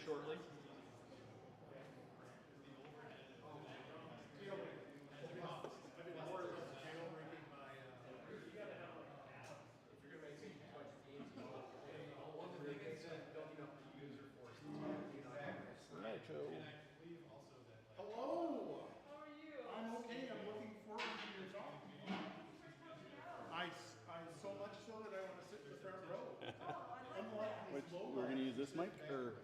shortly. Hello. How are you? I'm okay. I'm looking forward to your talk. I so much so that I want to sit in the front row. We're going to use this mic or?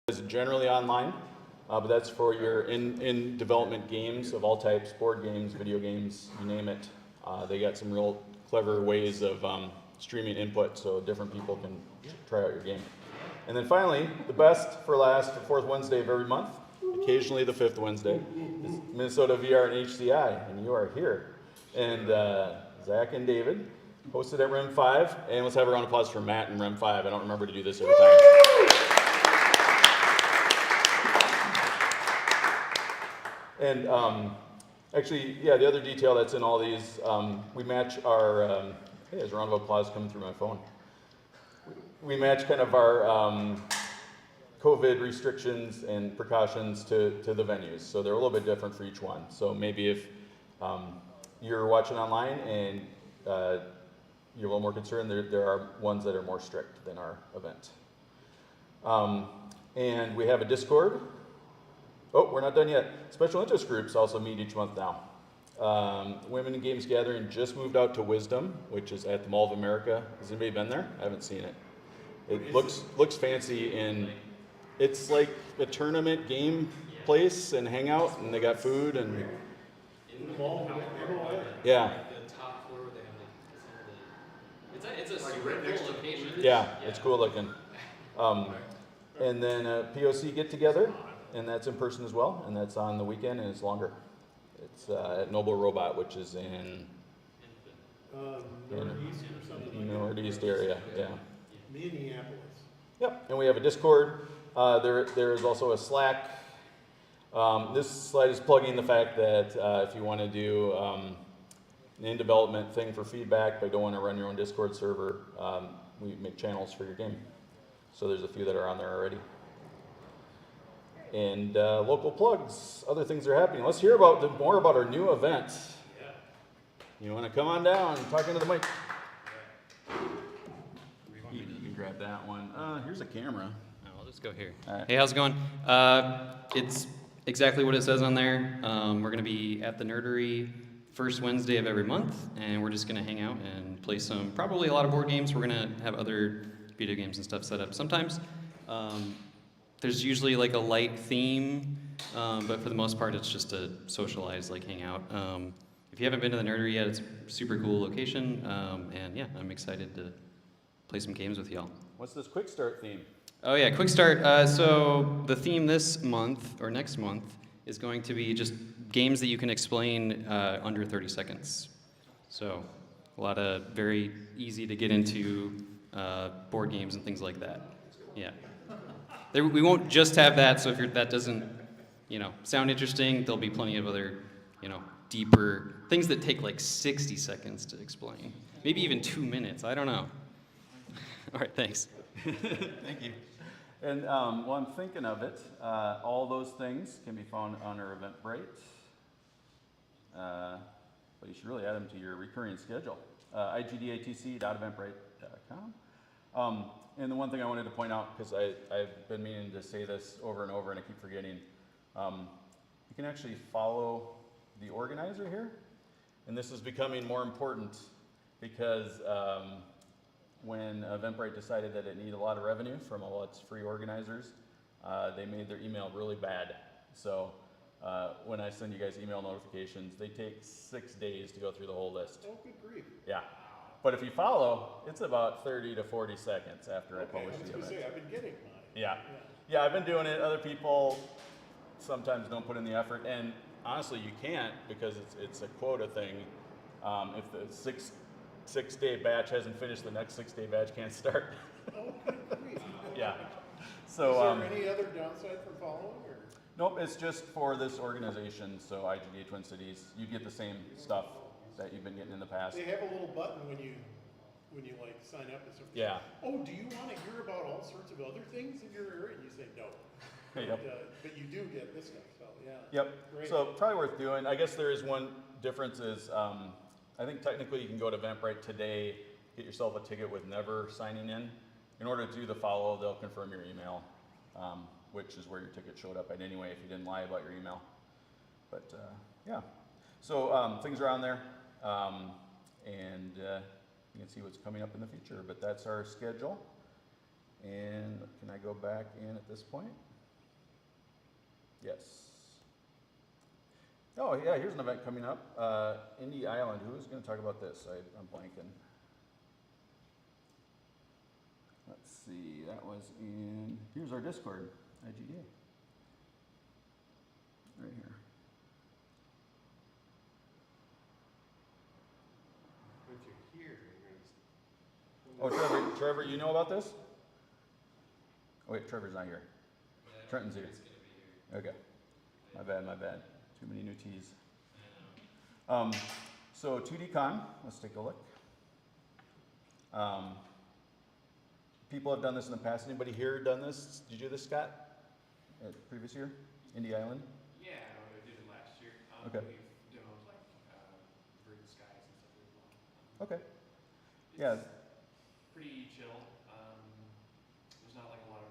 is generally online, but that's for your in development games of all types, board games, video games, you name it. They got some real clever ways of streaming input so different people can try out your game. And then finally, the best for last, the fourth Wednesday of every month, occasionally the fifth Wednesday, is Minnesota VR and HCI, and you are here. And Zach and David hosted at REM 5, and let's have a round of applause for Matt and REM 5. I don't remember to do this every time. And actually, yeah, the other detail that's in all these, we match our, hey, there's a round of applause coming through my phone. We match kind of our COVID restrictions and precautions to the venues. So they're a little bit different for each one. So maybe if you're watching online and you're a little more concerned, there are ones that are more strict than our event. And we have a Discord. Oh, we're not done yet. Special interest groups also meet each month now. Women in Games Gathering just moved out to Wisdom, which is at the Mall of America. Has anybody been there? I haven't seen it. It looks fancy, and it's like a tournament game place and hangout, and they got food and In the mall, yeah. the top floor they have it's a super cool location. Yeah, it's cool looking. And then a POC get together, and that's in person as well, and that's on the weekend and it's longer. It's at Noble Robot, which is in Northeast or something. Northeast area, yeah. Minneapolis. Yep, and we have a Discord. There is also a Slack. This slide is plugging the fact that if you want to do an in-development thing for feedback but don't want to run your own Discord server, we make channels for your game. So there's a few that are on there already. And local plugs, other things are happening. Let's hear more about our new event. Yeah. You want to come on down and talk into the mic? You can grab that one. Here's a camera. I'll just go here. Right. Hey, how's it going? It's exactly what it says on there. We're going to be at the Nerdery first Wednesday of every month, and we're just going to hang out and play probably a lot of board games. We're going to have other video games and stuff set up sometimes. There's usually like a light theme, but for the most part, it's just a socialized, like hangout. If you haven't been to the Nerdery yet, it's a super cool location, and yeah, I'm excited to play some games with y'all. What's this quick start theme? Oh yeah, quick start. So the theme this month, or next month, is going to be just games that you can explain under 30 seconds. So a lot of very easy to get into board games and things like that. Yeah. We won't just have that, so if that doesn't, sound interesting, there'll be plenty of other, deeper things that take like 60 seconds to explain. Maybe even 2 minutes, I don't know. All right, thanks. Thank you. And while I'm thinking of it, all those things can be found on our Eventbrite. But you should really add them to your recurring schedule. IGDATC.eventbrite.com. And the one thing I wanted to point out, because I've been meaning to say this over and over and I keep forgetting, you can actually follow the organizer here. And this is becoming more important because when Eventbrite decided that it needed a lot of revenue from all its free organizers, they made their email really bad. So when I send you guys email notifications, they take 6 days to go through the whole list. Oh, good grief. Yeah. But if you follow, it's about 30 to 40 seconds after I publish the event. I've been getting mine. Yeah. Yeah, I've been doing it. Other people sometimes don't put in the effort. And honestly, you can't because it's a quota thing. If the six-day batch hasn't finished, the next 6-day batch can't start. Oh, good grief. Yeah. So, is there any other downside from following? Or? Nope, it's just for this organization. So IGDA Twin Cities, you get the same stuff that you've been getting in the past. They have a little button when you like sign up and stuff. Yeah. Oh, do you want to hear about all sorts of other things in your area? And you say no. Yep. But you do get this stuff. So yeah. Yep. Great. So probably worth doing. I guess there is one difference is I think technically you can go to Eventbrite today, get yourself a ticket with never signing in. In order to do the follow, they'll confirm your email, which is where your ticket showed up at anyway if you didn't lie about your email. But yeah. So things are on there. And you can see what's coming up in the future, but that's our schedule. And can I go back in at this point? Yes. Oh, yeah, here's an event coming up. Indie Island. Who's going to talk about this? I'm blanking. Let's see. That was in. Here's our Discord, IGDA. Right here. If you're here, you're gonna Oh, Trevor, you know about this? Oh, wait, Trevor's not here. Trenton's here. Okay. My bad. Too many new T's. So 2D Con, let's take a look. People have done this in the past. Anybody here done this? Did you do this, Scott? Previous year? Indie Island? Yeah, I did it last year. Okay. We've demoed like Verdant Skies and stuff as well. Okay. It's Yeah. pretty chill. There's not like a lot of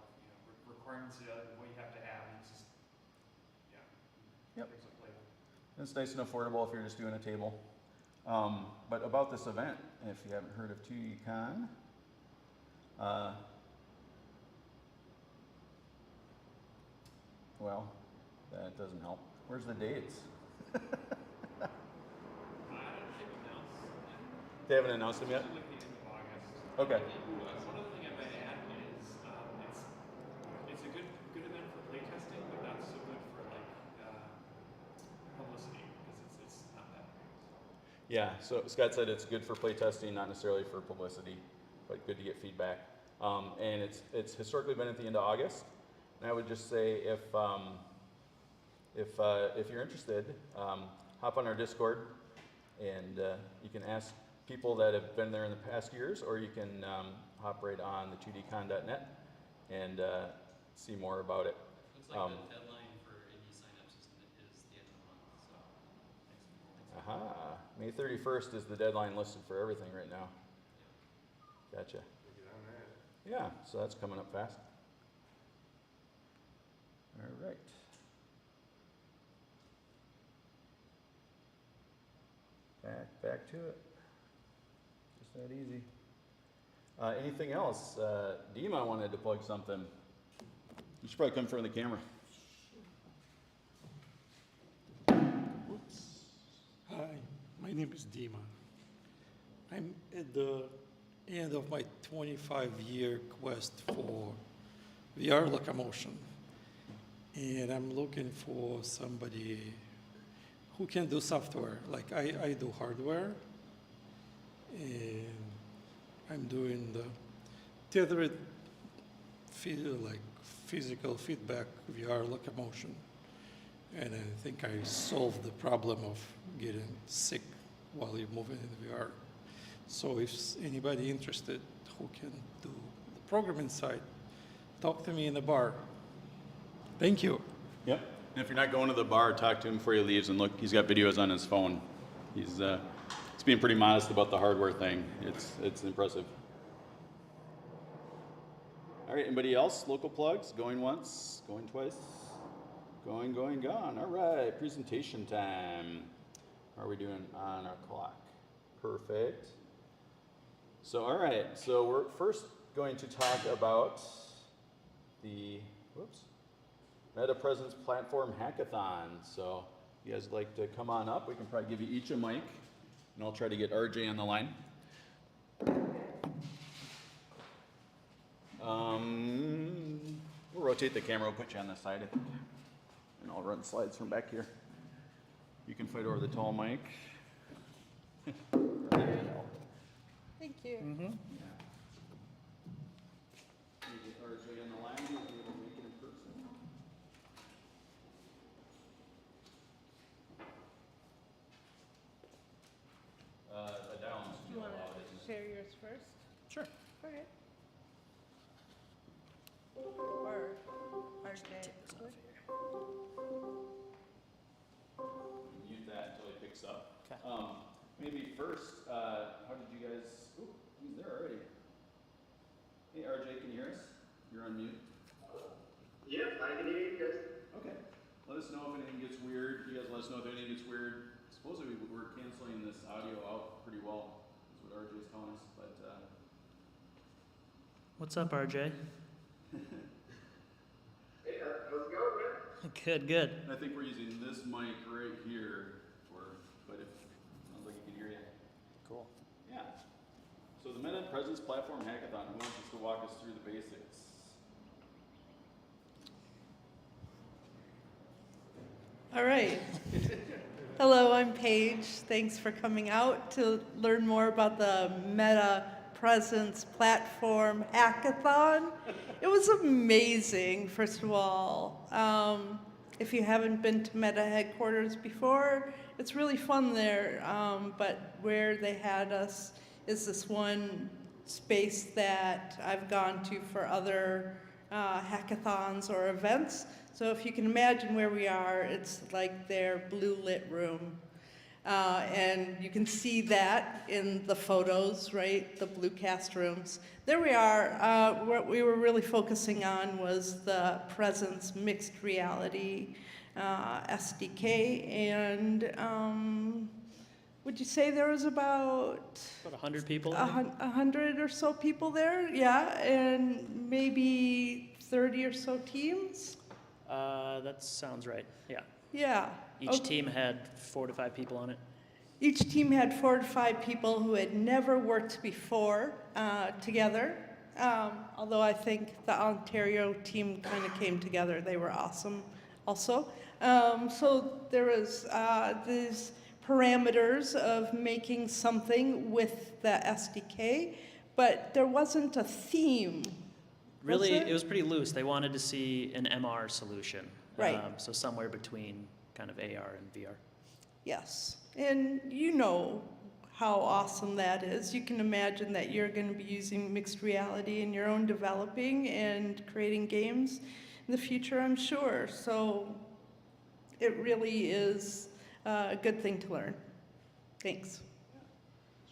requirements of what you have to have. It's just Yep. things like play. It's nice and affordable if you're just doing a table. But about this event, if you haven't heard of 2D Con, well, that doesn't help. Where's the dates? I don't think we announced it. They haven't announced them yet? Usually like the end of August. Okay. One other thing I might add is it's a good event for playtesting, but not so good for like publicity because it's not that great. Yeah, so Scott said it's good for playtesting, not necessarily for publicity, but good to get feedback. And it's historically been at the end of August. And I would just say if you're interested, hop on our Discord, and you can ask people that have been there in the past years, or you can hop right on the 2dcon.net and see more about it. Looks like the deadline for indie signups is the end of the month, so thanks. Aha, May 31st is the deadline listed for everything right now. Gotcha. Yeah, so that's coming up fast. All right. Back to it. Just that easy. Anything else? Dima wanted to plug something. You should probably come in front of the camera. Oops. Hi, my name is Dima. I'm at the end of my 25-year quest for VR locomotion. And I'm looking for somebody who can do software. Like I do hardware, and I'm doing the tethered physical feedback VR locomotion. And I think I solved the problem of getting sick while you're moving in VR. So if anybody interested who can do the programming side, talk to me in the bar. Thank you. Yep. And if you're not going to the bar, talk to him before he leaves, and look, he's got videos on his phone. He's being pretty modest about the hardware thing. It's impressive. All right, anybody else? Local plugs? Going once, going twice, going, gone. All right, presentation time. How are we doing on our clock? Perfect. So, all right, so we're first going to talk about the, Meta Presence Platform Hackathon. So, you guys would like to come on up? We can probably give you each a mic, and I'll try to get RJ on the line. We'll rotate the camera, we'll put you on this side, I think. And I'll run slides from back here. You can fight over the tall mic. Thank you. You get RJ on the line, you'll be able to make it in person. Down. Do you want to share yours first? Sure. Okay. Or RJ. Mute that until he picks up. Maybe first, how did you guys? Oh, he's there already. Hey, RJ, can you hear us? You're on mute. Yep, I can hear you guys. Okay. Let us know if anything gets weird. You guys let us know if anything gets weird. Supposedly we're canceling this audio out pretty well, is what RJ is telling us. But What's up, RJ? Hey, how's it going, man? Good, good. And I think we're using this mic right here but if, sounds like you can hear you. Cool. Yeah. So the Meta Presence Platform Hackathon, who wants us to walk us through the basics? All right. Hello, I'm Paige. Thanks for coming out to learn more about the Meta Presence Platform Hackathon. It was amazing, first of all. If you haven't been to Meta headquarters before, it's really fun there. But where they had us is this one space that I've gone to for other hackathons or events. So if you can imagine where we are, it's like their blue lit room. And you can see that in the photos, right? The blue cast rooms. There we are. What we were really focusing on was the Presence mixed reality SDK. And would you say there was about About 100 people. 100 or so people there? Yeah, and maybe 30 or so teams? That sounds right. Yeah. Yeah. Each team had 4 to 5 people on it. Each team had 4 to 5 people who had never worked before together. Although I think the Ontario team kind of came together. They were awesome also. So there was these parameters of making something with the SDK, but there wasn't a theme. Really, it? it was pretty loose. They wanted to see an MR solution. Right. So somewhere between kind of AR and VR. Yes, and you know how awesome that is. You can imagine that you're going to be using mixed reality in your own developing and creating games in the future, I'm sure. So it really is a good thing to learn. Thanks.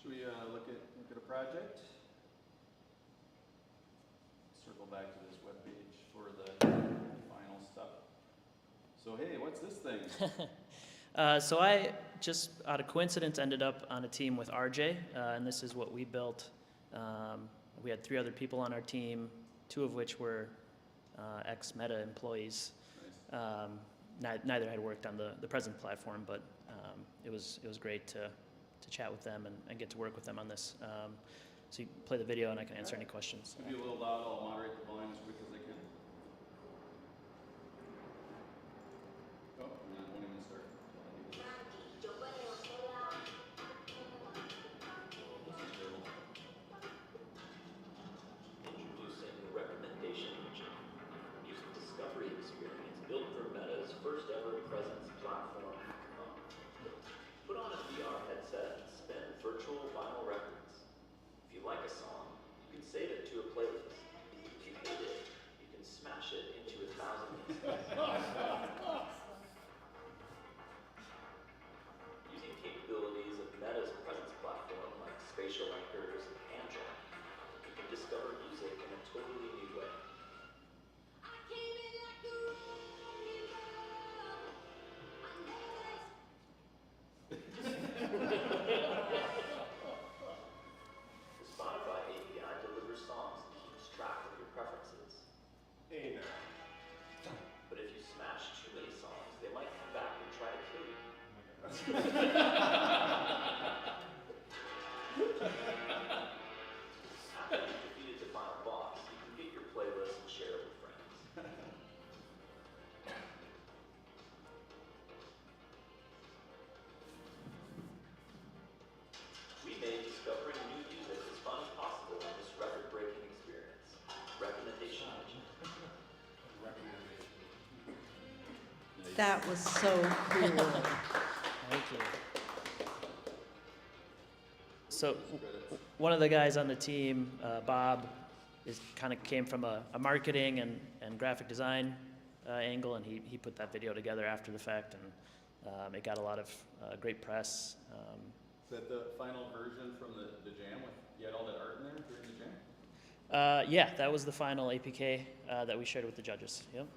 Should we look at a project? Circle back to this webpage for the final stuff. So hey, what's this thing? So I just out of coincidence ended up on a team with RJ, and this is what we built. We had 3 other people on our team, 2 of which were ex-Meta employees. Neither had worked on the present platform, but it was great to chat with them and get to work with them on this. So you play the video and I can answer any questions. If you're a little loud, I'll moderate the volume as quick as I can. Oh, and I won't even start. Introducing the recommendation engine, using discovery experience built for Meta's first ever presence platform hackathon. Put on a VR headset and spin virtual vinyl records. If you like a song, you can save it to a playlist. If you hate it, you can smash it into 1,000 pieces. Using capabilities of Meta's presence platform like spatial anchors and hand tracking, you can discover music in a totally new way. The Spotify API delivers songs and keeps track of your preferences. Hey there. But if you smash too many songs, they might come back and try to kill you. After you've defeated the final boss, you can get your playlist and share it with friends. We made discovering new music as fun as possible in this record-breaking experience. Recommendation engine. That was so cool. Thank you. So one of the guys on the team, Bob, kind of came from a marketing and graphic design angle, and he put that video together after the fact, and it got a lot of great press. Is that the final version from the jam? You had all that art in there during the jam? Yeah, that was the final APK that we shared with the judges. Yep.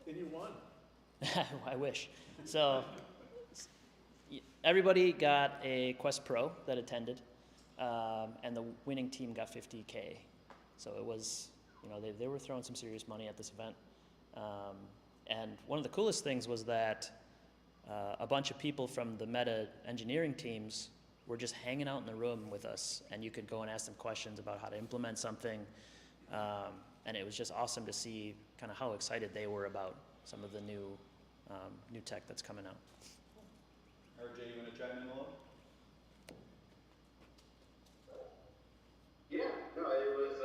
And you won. I wish. So everybody got a Quest Pro that attended, and the winning team got $50K. So it was, they were throwing some serious money at this event. And one of the coolest things was that a bunch of people from the meta engineering teams were just hanging out in the room with us, and you could go and ask them questions about how to implement something. And it was just awesome to see kind of how excited they were about some of the new tech that's coming out. RJ, you want to chime in a little? Yeah, no, it was,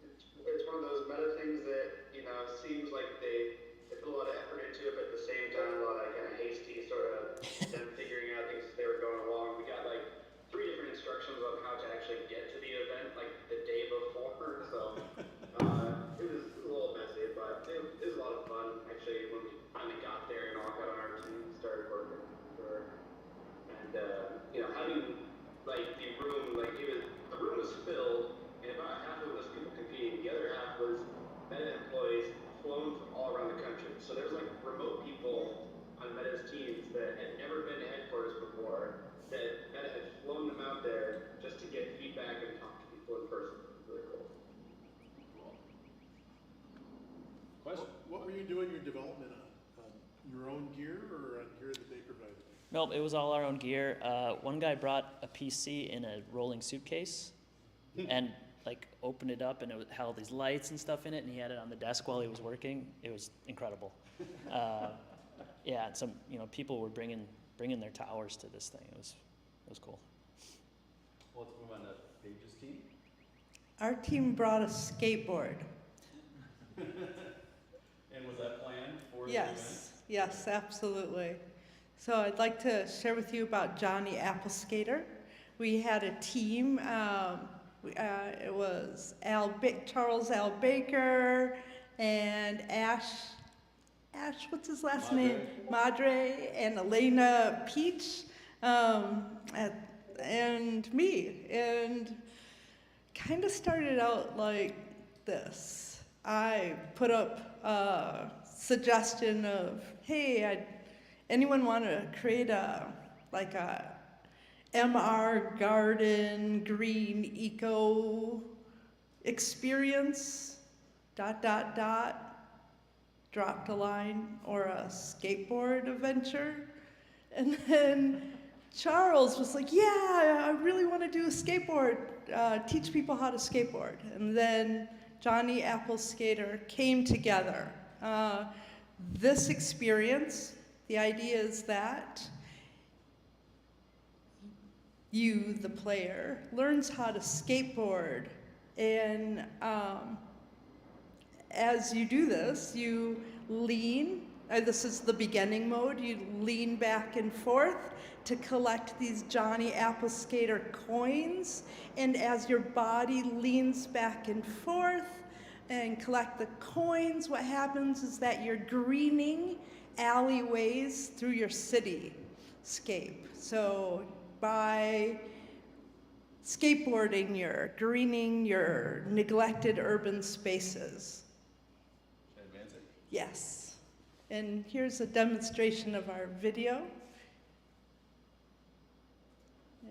it's one of those meta things that, seems like they put a lot of effort into it, but at the same time, a lot of kind of hasty sort of them figuring out things as they were going along. We got like 3 different instructions on how to actually get to the event, like the day before, so it was a little messy, but it was a lot of fun, actually, when we finally got there and all got on our team and started working. And, having like the room, like the room was filled, and about half of it was people competing. The other half was Meta employees flown from all around the country. So there's like remote people on Meta's teams that had never been to headquarters before, that Meta had flown them out there just to get feedback and talk to people in person. It was really cool. Question? What were you doing your development on? Your own gear or on gear that they provided? Nope, it was all our own gear. One guy brought a PC in a rolling suitcase and like opened it up, and it had all these lights and stuff in it, and he had it on the desk while he was working. It was incredible. Yeah, some people were bringing their towers to this thing. It was cool. Well, let's move on to Paige's team. Our team brought a skateboard. And was that planned for the event? Yes, absolutely. So I'd like to share with you about Johnny Appleskater. We had a team. It was Charles Al Baker and Ash, what's his last name? Madre, and Elena Peach, and me. And kind of started out like this. I put up a suggestion of, hey, anyone want to create a MR garden green eco experience, ... dropped a line, or a skateboard adventure. And then Charles was like, yeah, I really want to do a skateboard, teach people how to skateboard. And then Johnny Appleskater came together. This experience, the idea is that you, the player, learns how to skateboard, and as you do this, you lean, this is the beginning mode, you lean back and forth to collect these Johnny Appleskater coins, and as your body leans back and forth and collect the coins, what happens is that you're greening alleyways through your cityscape. So by skateboarding, you're greening your neglected urban spaces. Should I advance it? Yes. And here's a demonstration of our video.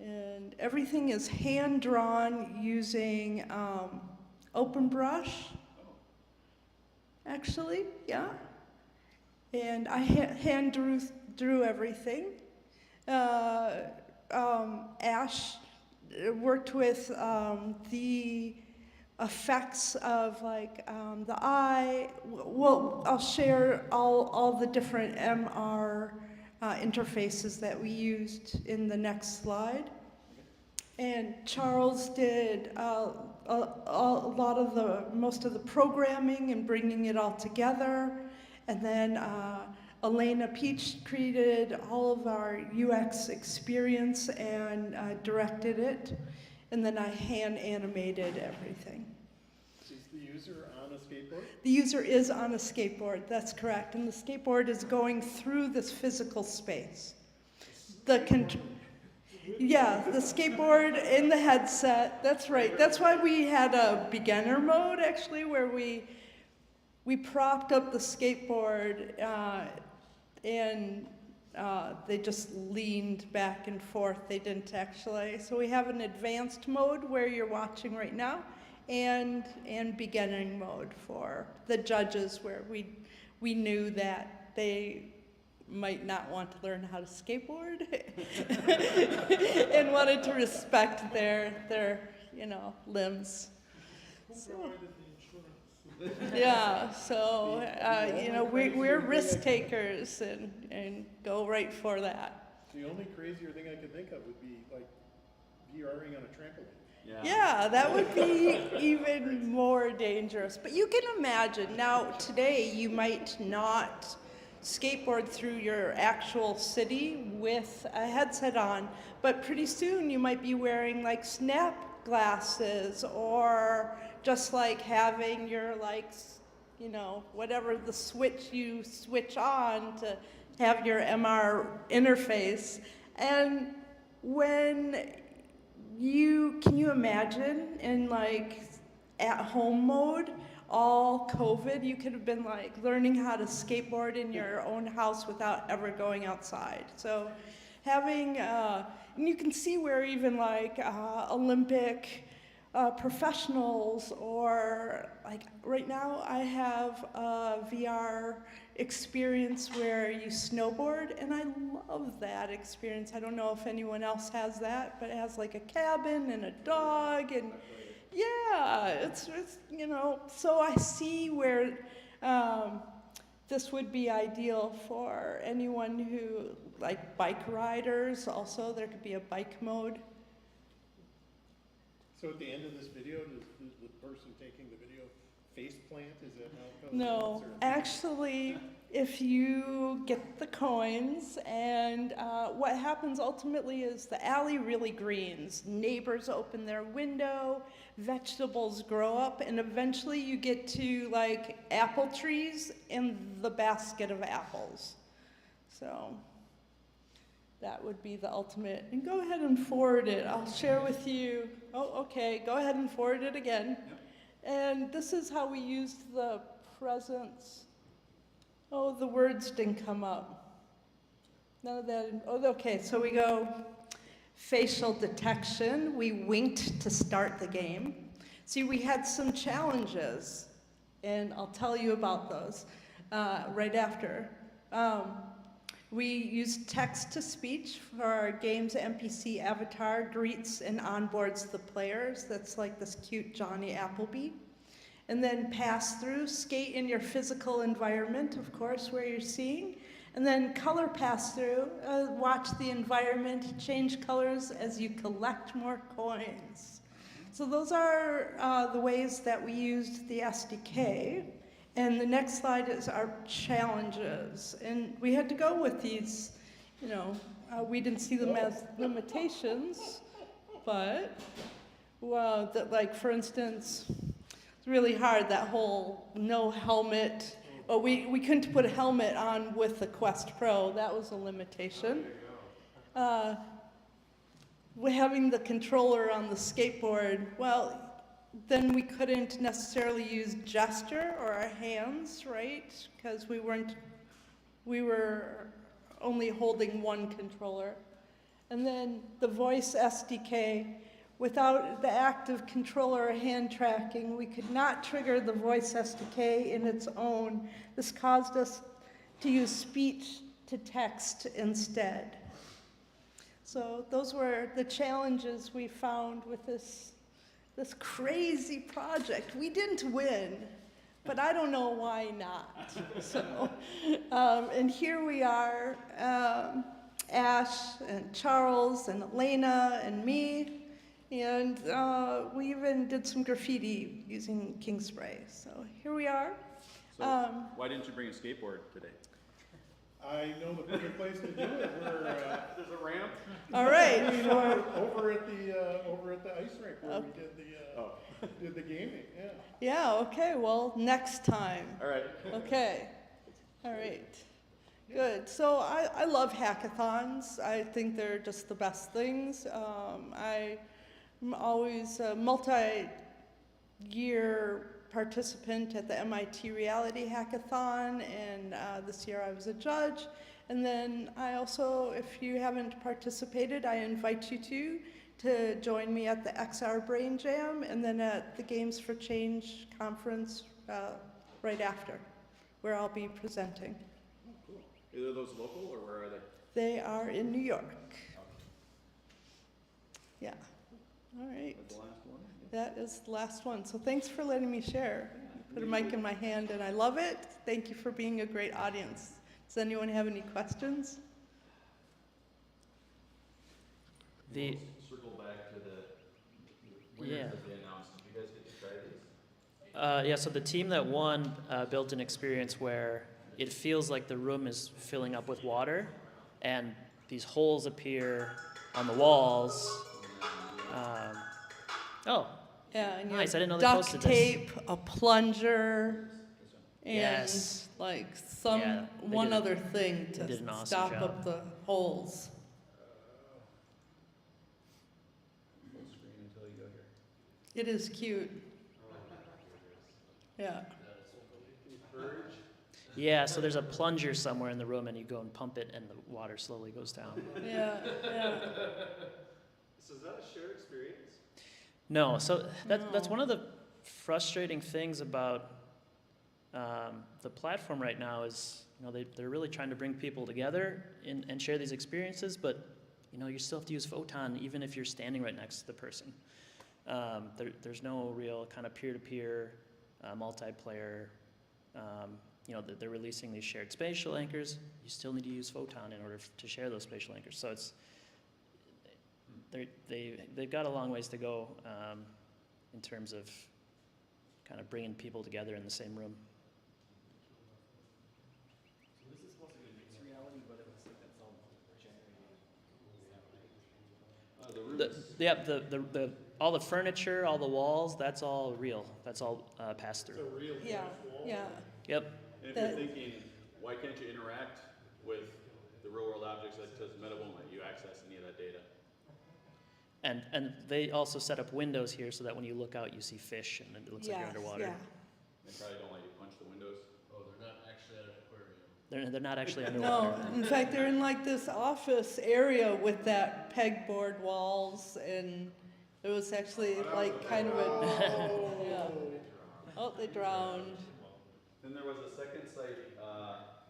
And everything is hand-drawn using open brush, actually, yeah. And I hand drew everything. Ash worked with the effects of the eye. Well, I'll share all the different MR interfaces that we used in the next slide. And Charles did most of the programming and bringing it all together. And then Elena Peach created all of our UX experience and directed it. And then I hand animated everything. Is the user on a skateboard? The user is on a skateboard, that's correct. And the skateboard is going through this physical space. The skateboard in the headset, that's right. That's why we had a beginner mode, actually, where we propped up the skateboard and they just leaned back and forth. They didn't actually. So we have an advanced mode where you're watching right now, and beginning mode for the judges, where we knew that they might not want to learn how to skateboard and wanted to respect their limbs. Who provided the insurance? Yeah, so, we're risk takers and go right for that. The only crazier thing I could think of would be like VRing on a trampoline. Yeah, that would be even more dangerous. But you can imagine, now today you might not skateboard through your actual city with a headset on, but pretty soon you might be wearing like snap glasses, or just like having your whatever the switch you switch on to have your MR interface. And can you imagine in like at home mode, all COVID, you could have been like learning how to skateboard in your own house without ever going outside. So having, and you can see where even like Olympic professionals, or like right now I have a VR experience where you snowboard, and I love that experience. I don't know if anyone else has that, but it has like a cabin and a dog, and yeah, it's so I see where this would be ideal for anyone who, like bike riders also, there could be a bike mode. So at the end of this video, does the person taking the video face plant? Is that how it goes? No, actually, if you get the coins, and what happens ultimately is the alley really greens. Neighbors open their window, vegetables grow up, and eventually you get to like apple trees in the basket of apples. So that would be the ultimate. And go ahead and forward it. I'll share with you. Oh, okay. Go ahead and forward it again. Yep. And this is how we used the presence. Oh, the words didn't come up. None of that. Oh, okay. So we go facial detection. We winked to start the game. See, we had some challenges, and I'll tell you about those right after. We used text-to-speech for our game's NPC avatar, greets and onboards the players. That's like this cute Johnny Appleby. And then pass-through, skate in your physical environment, of course, where you're seeing. And then color pass-through, watch the environment change colors as you collect more coins. So those are the ways that we used the SDK. And the next slide is our challenges. And we had to go with these, we didn't see them as limitations, but, like for instance, it's really hard, that whole no helmet. Oh, we couldn't put a helmet on with the Quest Pro. That was a limitation. Having the controller on the skateboard, well, then we couldn't necessarily use gesture or our hands, right? Because we were only holding one controller. And then the voice SDK, without the active controller or hand tracking, we could not trigger the voice SDK in its own. This caused us to use speech to text instead. So those were the challenges we found with this crazy project. We didn't win, but I don't know why not. So, and here we are, Ash and Charles and Elena and me, and we even did some graffiti using king spray. So here we are. So why didn't you bring a skateboard today? I know the perfect place to do it. There's a ramp. All right. over at the ice rink where we did the gaming. Yeah. Yeah. Okay. Well, next time. All right. Okay. All right. Good. So I love hackathons. I think they're just the best things. I'm always a multi-year participant at the MIT Reality Hackathon, and this year I was a judge. And then I also, if you haven't participated, I invite you to join me at the XR Brain Jam, and then at the Games for Change conference right after. where I'll be presenting. Either of those local, or where are they? They are in New York. Yeah. All right. That's the last one? That is the last one. So thanks for letting me share. Put a mic in my hand and I love it. Thank you for being a great audience. Does anyone have any questions? Circle back to the winners Yeah. that they announced. Did you guys get to try these? Yeah, so the team that won built an experience where it feels like the room is filling up with water, and these holes appear on the walls. Oh, Yeah, and you Nice, have I didn't know they duct posted this. tape, a plunger, and Yes. like some Yeah, they one did a- other thing they did an to awesome stop job. up the holes. Full screen until you go here. It is cute. Yeah. yeah, so there's a plunger somewhere in the room, and you go and pump it, and the water slowly goes down. Yeah. Yeah. So is that a shared experience? No, so that's No. one of the frustrating things about the platform right now is, they're really trying to bring people together and share these experiences, but, you still have to use Photon even if you're standing right next to the person. There's no real kind of peer-to-peer, multiplayer, they're releasing these shared spatial anchors. You still need to use Photon in order to share those spatial anchors. So they've got a long ways to go in terms of kind of bringing people together in the same room. So this is supposed to be mixed reality, but it looks like that's all generated. The all the furniture, all the walls, that's all real. That's all pass through. Yeah. Yeah. Yep. And if That- you're thinking, why can't you interact with the real world objects that says Meta won't let you access any of that data? And they also set up windows here so that when you look out, you see fish and it looks like you're Yes, underwater. yeah. They probably don't let you punch the windows. Oh, they're not actually at an aquarium. They're not actually No, underwater. in fact, they're in like this office area with that pegboard walls, and it was actually like kind of a, yeah. Oh, they drowned. Then there was a second site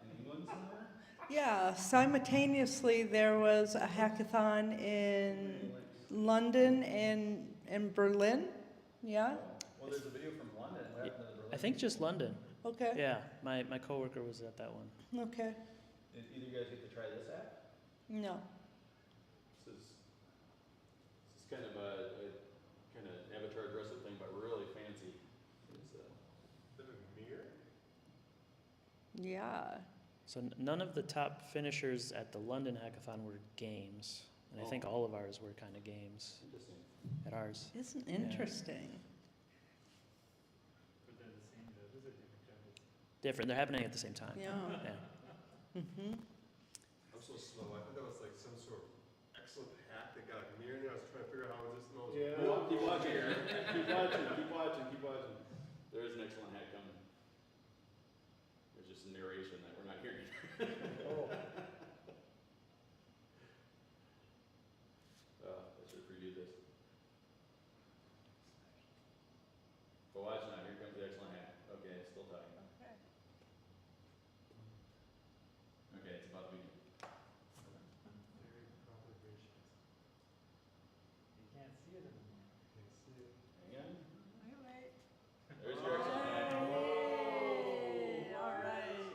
in England somewhere? Yeah, simultaneously there was a hackathon in London and Berlin. Yeah, Well, there's a video from London. What happened to the Berlin? I think just London. okay, Yeah, my coworker was at that one. okay. Did either you guys get to try this app? No, This is kind of a kind of avatar aggressive thing, but really fancy. It's, yeah. So none of the top finishers at the London hackathon were games. And I think all of ours were kind of games interesting. at ours. Isn't interesting. But they're the same, those are different jungles. Different. They're happening at the same time. Yeah. Yeah. Mm-hmm. I'm so slow. I thought that was like some sort of excellent hack that got a mirror in there. I was trying to figure out how is this nose. Well, keep watching, Aaron. Keep watching, keep watching, keep watching. There is an excellent hack coming. There's just a narration that we're not hearing. I should have previewed this. But watch now, here comes the excellent hack. Okay, it's still talking. Okay, it's about to begin. Very proper ratios. You can't see it anymore. You can see it. Hang on. There's your excellent hack. All right.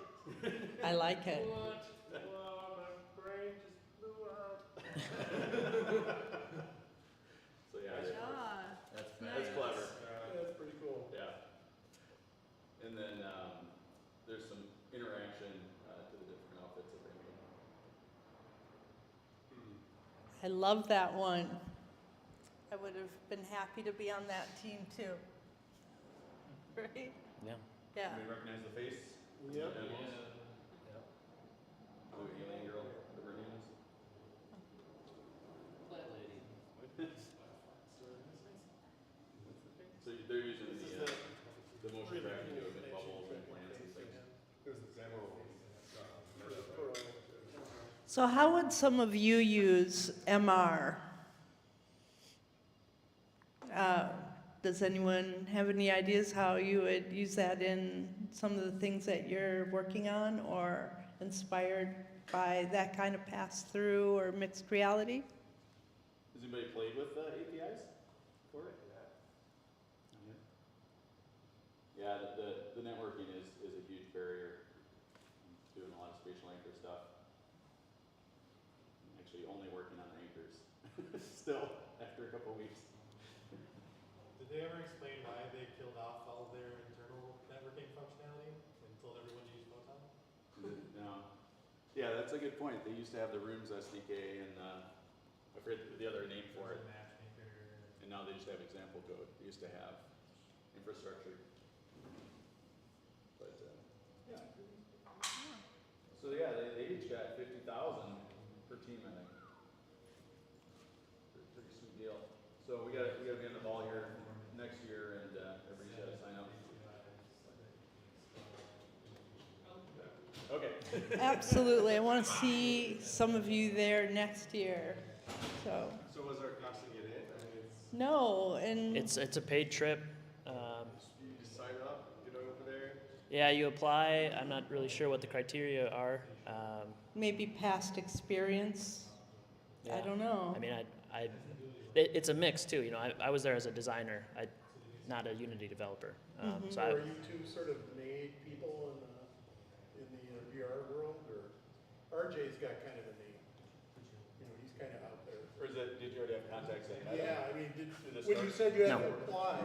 I like it. Wow, my brain just blew up. So yeah, That's that's clever. That's pretty cool. Yeah. And then there's some interaction to the different outfits that they made. I love that one. I would have been happy to be on that team too. Right? Yeah. Yeah. Anybody recognize the face? Yep. The alien girl, whatever her name is. Flat lady. So they're using the motion tracking to emit bubbles and plants and things. There's the demo. So how would some of you use MR? Does anyone have any ideas how you would use that in some of the things that you're working on, or inspired by that kind of pass-through or mixed reality? Has anybody played with APIs for it? Yeah, the networking is a huge barrier. I'm doing a lot of spatial anchor stuff. I'm actually only working on anchors still after a couple weeks. Did they ever explain why they killed off all of their internal networking functionality and told everyone to use Photon? No. Yeah, that's a good point. They used to have the Rooms SDK and I forget the other name for it. Matchmaker. And now they just have example code. They used to have infrastructure. But yeah. So yeah, they each got 50,000 per team, I think. Pretty sweet deal. So we gotta be on the ball here next year, and everybody's gotta sign up. Okay. Absolutely. I want to see some of you there next year. So, So was our cost to get in? I mean, it's, no, and It's a paid trip. you just sign up, get over there. Yeah, you apply. I'm not really sure what the criteria are. maybe past experience. I Yeah. don't know. I mean, it's a mix too. You know, I was there as a designer, not a Unity developer. So Are you two sort of made people in the VR world, or RJ's got kind of a name? You know, he's kind of out there. Or is it, did you already have contacts in Meta? Yeah, I mean, Did this when you start? said you had No. to apply,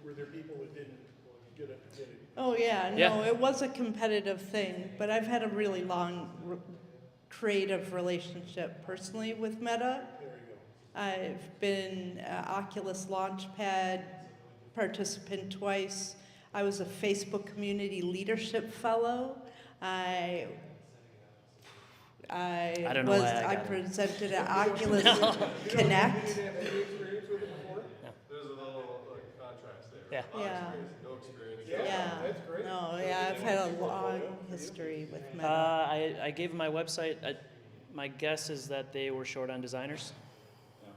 were there people that didn't get it? Oh, yeah, no, Yeah. it was a competitive thing, but I've had a really long creative relationship personally with Meta. There you go. I've been Oculus Launchpad participant twice. I was a Facebook Community Leadership Fellow. I don't know why I got it. presented at Oculus Connect. You didn't have any experience with it before? There's a little contrast there. Yeah. A lot of Yeah. experience, no experience. Yeah, That's great. no, yeah, I've had a long history with Meta. I gave them my website. My guess is that they were short on designers.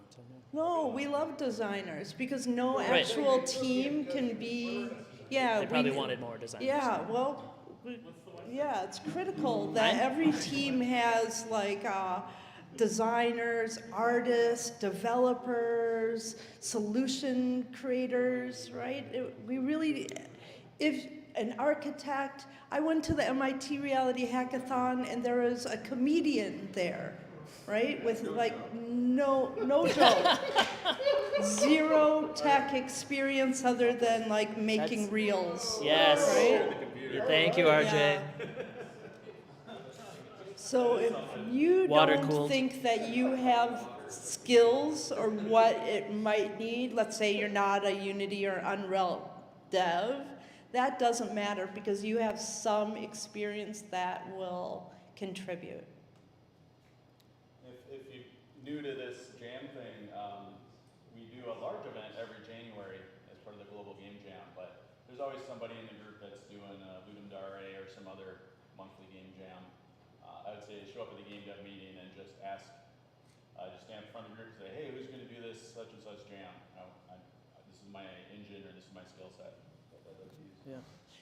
So, no. No, we love designers because no Right. actual team can be, yeah. They probably we- wanted more designers. Yeah, well, yeah, it's critical that every team has like designers, artists, developers, solution creators, right? We really, if an architect, I went to the MIT Reality Hackathon and there was a comedian there, right? With like no joke. Zero tech experience other than like making That's- reels. Yes. Right? Thank you, RJ. Yeah. So if you Water-cooled. don't think that you have skills or what it might need, let's say you're not a Unity or Unreal dev, that doesn't matter because you have some experience that will contribute. If you're new to this jam thing, we do a large event every January as part of the Global Game Jam, but there's always somebody in the group that's doing Ludum Dare or some other monthly game jam. I would say show up at the game dev meeting and just ask, just stand in front of the group and say, hey, who's going to do this such and such jam? This is my engine or this is my skill set. Yeah.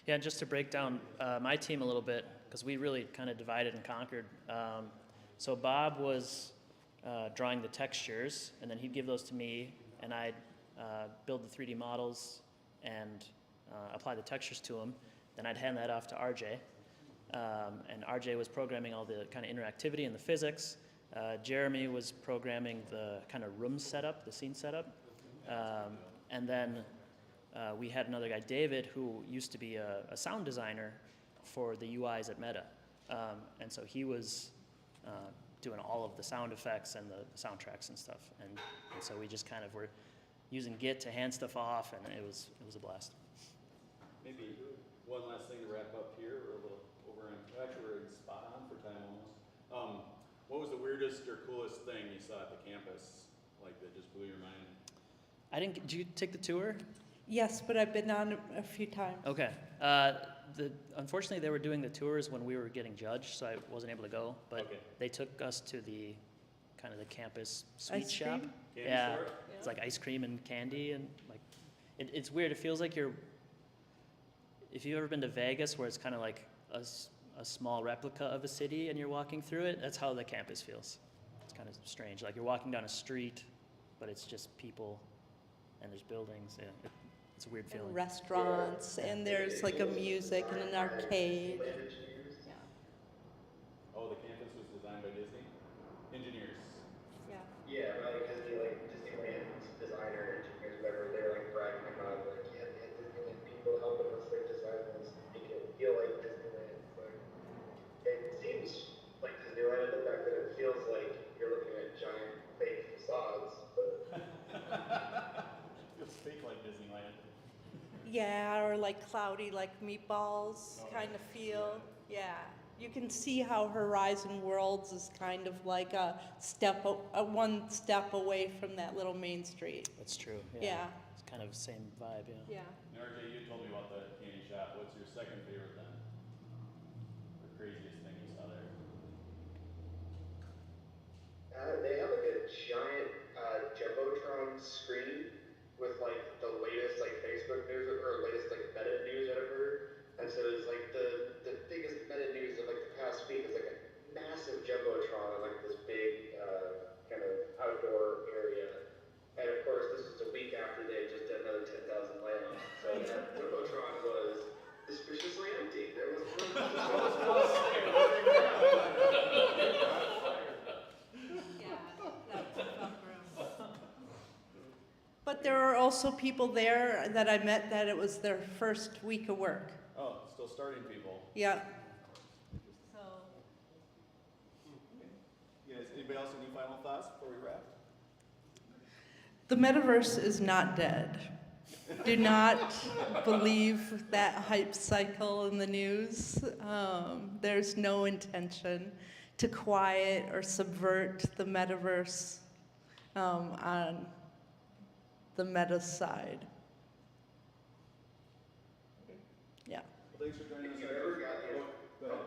Yeah, just to break down my team a little bit, because we really kind of divided and conquered. So Bob was drawing the textures, and then he'd give those to me, and I'd build the 3D models and apply the textures to them. Then I'd hand that off to RJ. And RJ was programming all the kind of interactivity and the physics. Jeremy was programming the kind of room setup, the scene setup. And then we had another guy, David, who used to be a sound designer for the UIs at Meta. And so he was doing all of the sound effects and the soundtracks and stuff. And so we just kind of were using Git to hand stuff off, and it was a blast. Maybe one last thing to wrap up here. We're a little over on, actually we're spot on for time almost. What was the weirdest or coolest thing you saw at the campus, like that just blew your mind? Did you take the tour? Yes, but I've been on a few times. Okay. Unfortunately, they were doing the tours when we were getting judged, so I wasn't able to go. But Okay. they took us to the kind of the campus sweet Ice shop. cream? Candy Yeah, store? it's like ice cream and candy and like, it's weird. It feels like you're, if you've ever been to Vegas where it's kind of like a small replica of a city and you're walking through it, that's how the campus feels. It's kind of strange. Like you're walking down a street, but it's just people and there's buildings. Yeah, it's a weird feeling. And restaurants, and there's like a music and an arcade. Yeah. Oh, the campus was designed by Disney? Engineers. Yeah. Yeah, but like Disneyland's designer, engineers, whatever, they're like bragging about like, yeah, they had Disneyland people helping us like design this, make it feel like Disneyland. It's like, it seems like Disneyland in the fact that it feels like you're looking at giant fake facades, but Feels fake like Disneyland. Yeah, or like cloudy, like meatballs kind of feel. Yeah. You can see how Horizon Worlds is kind of like a one step away from that little main street. That's true. Yeah. It's kind of the same vibe. Yeah. Yeah. And RJ, you told me about the candy shop. What's your second favorite then? The craziest thing you saw there? they have like a giant jumbotron screen with like the latest like Facebook news or latest like meta news I've heard. And so it's like the biggest meta news of like the past week is like a massive jumbotron in like this big kind of outdoor area. And of course, this is a week after they just did another 10,000 layoffs. So that jumbotron was suspiciously empty. There was But there are also people there that I met that it was their first week of work. Oh, still starting people. Yeah. So. You guys, anybody else any final thoughts before we wrap? The metaverse is not dead. Do not believe that hype cycle in the news. There's no intention to quiet or subvert the metaverse on the meta side. Yeah. Well, thanks for joining us. If you've ever gotten sorry.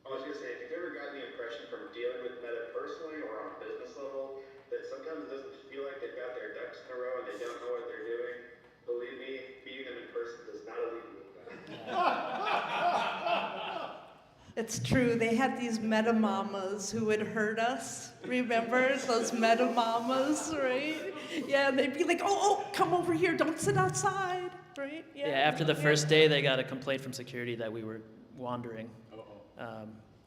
I was gonna say, if you've ever gotten the impression from dealing with Meta personally or on a business level that sometimes it doesn't feel like they've got their ducks in a row and they don't know what they're doing, believe me, meeting them in person does not alleviate that. It's true. They had these meta mamas who would hurt us. Remember those meta mamas, right? Yeah, and they'd be like, oh, come over here. Don't sit outside, right? Yeah, after the first day, they got a complaint from security that we were wandering.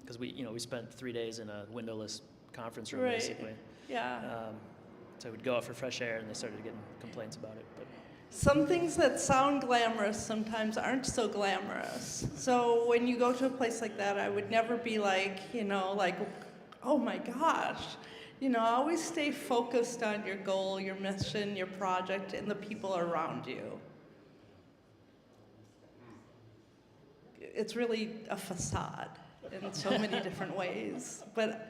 Because we spent 3 days in a windowless conference room, Right. basically. Yeah. So we'd go out for fresh air, and they started getting complaints about it. But Some things that sound glamorous sometimes aren't so glamorous. So when you go to a place like that, I would never be like, oh my gosh. Always stay focused on your goal, your mission, your project, and the people around you. It's really a facade in so many different ways. But,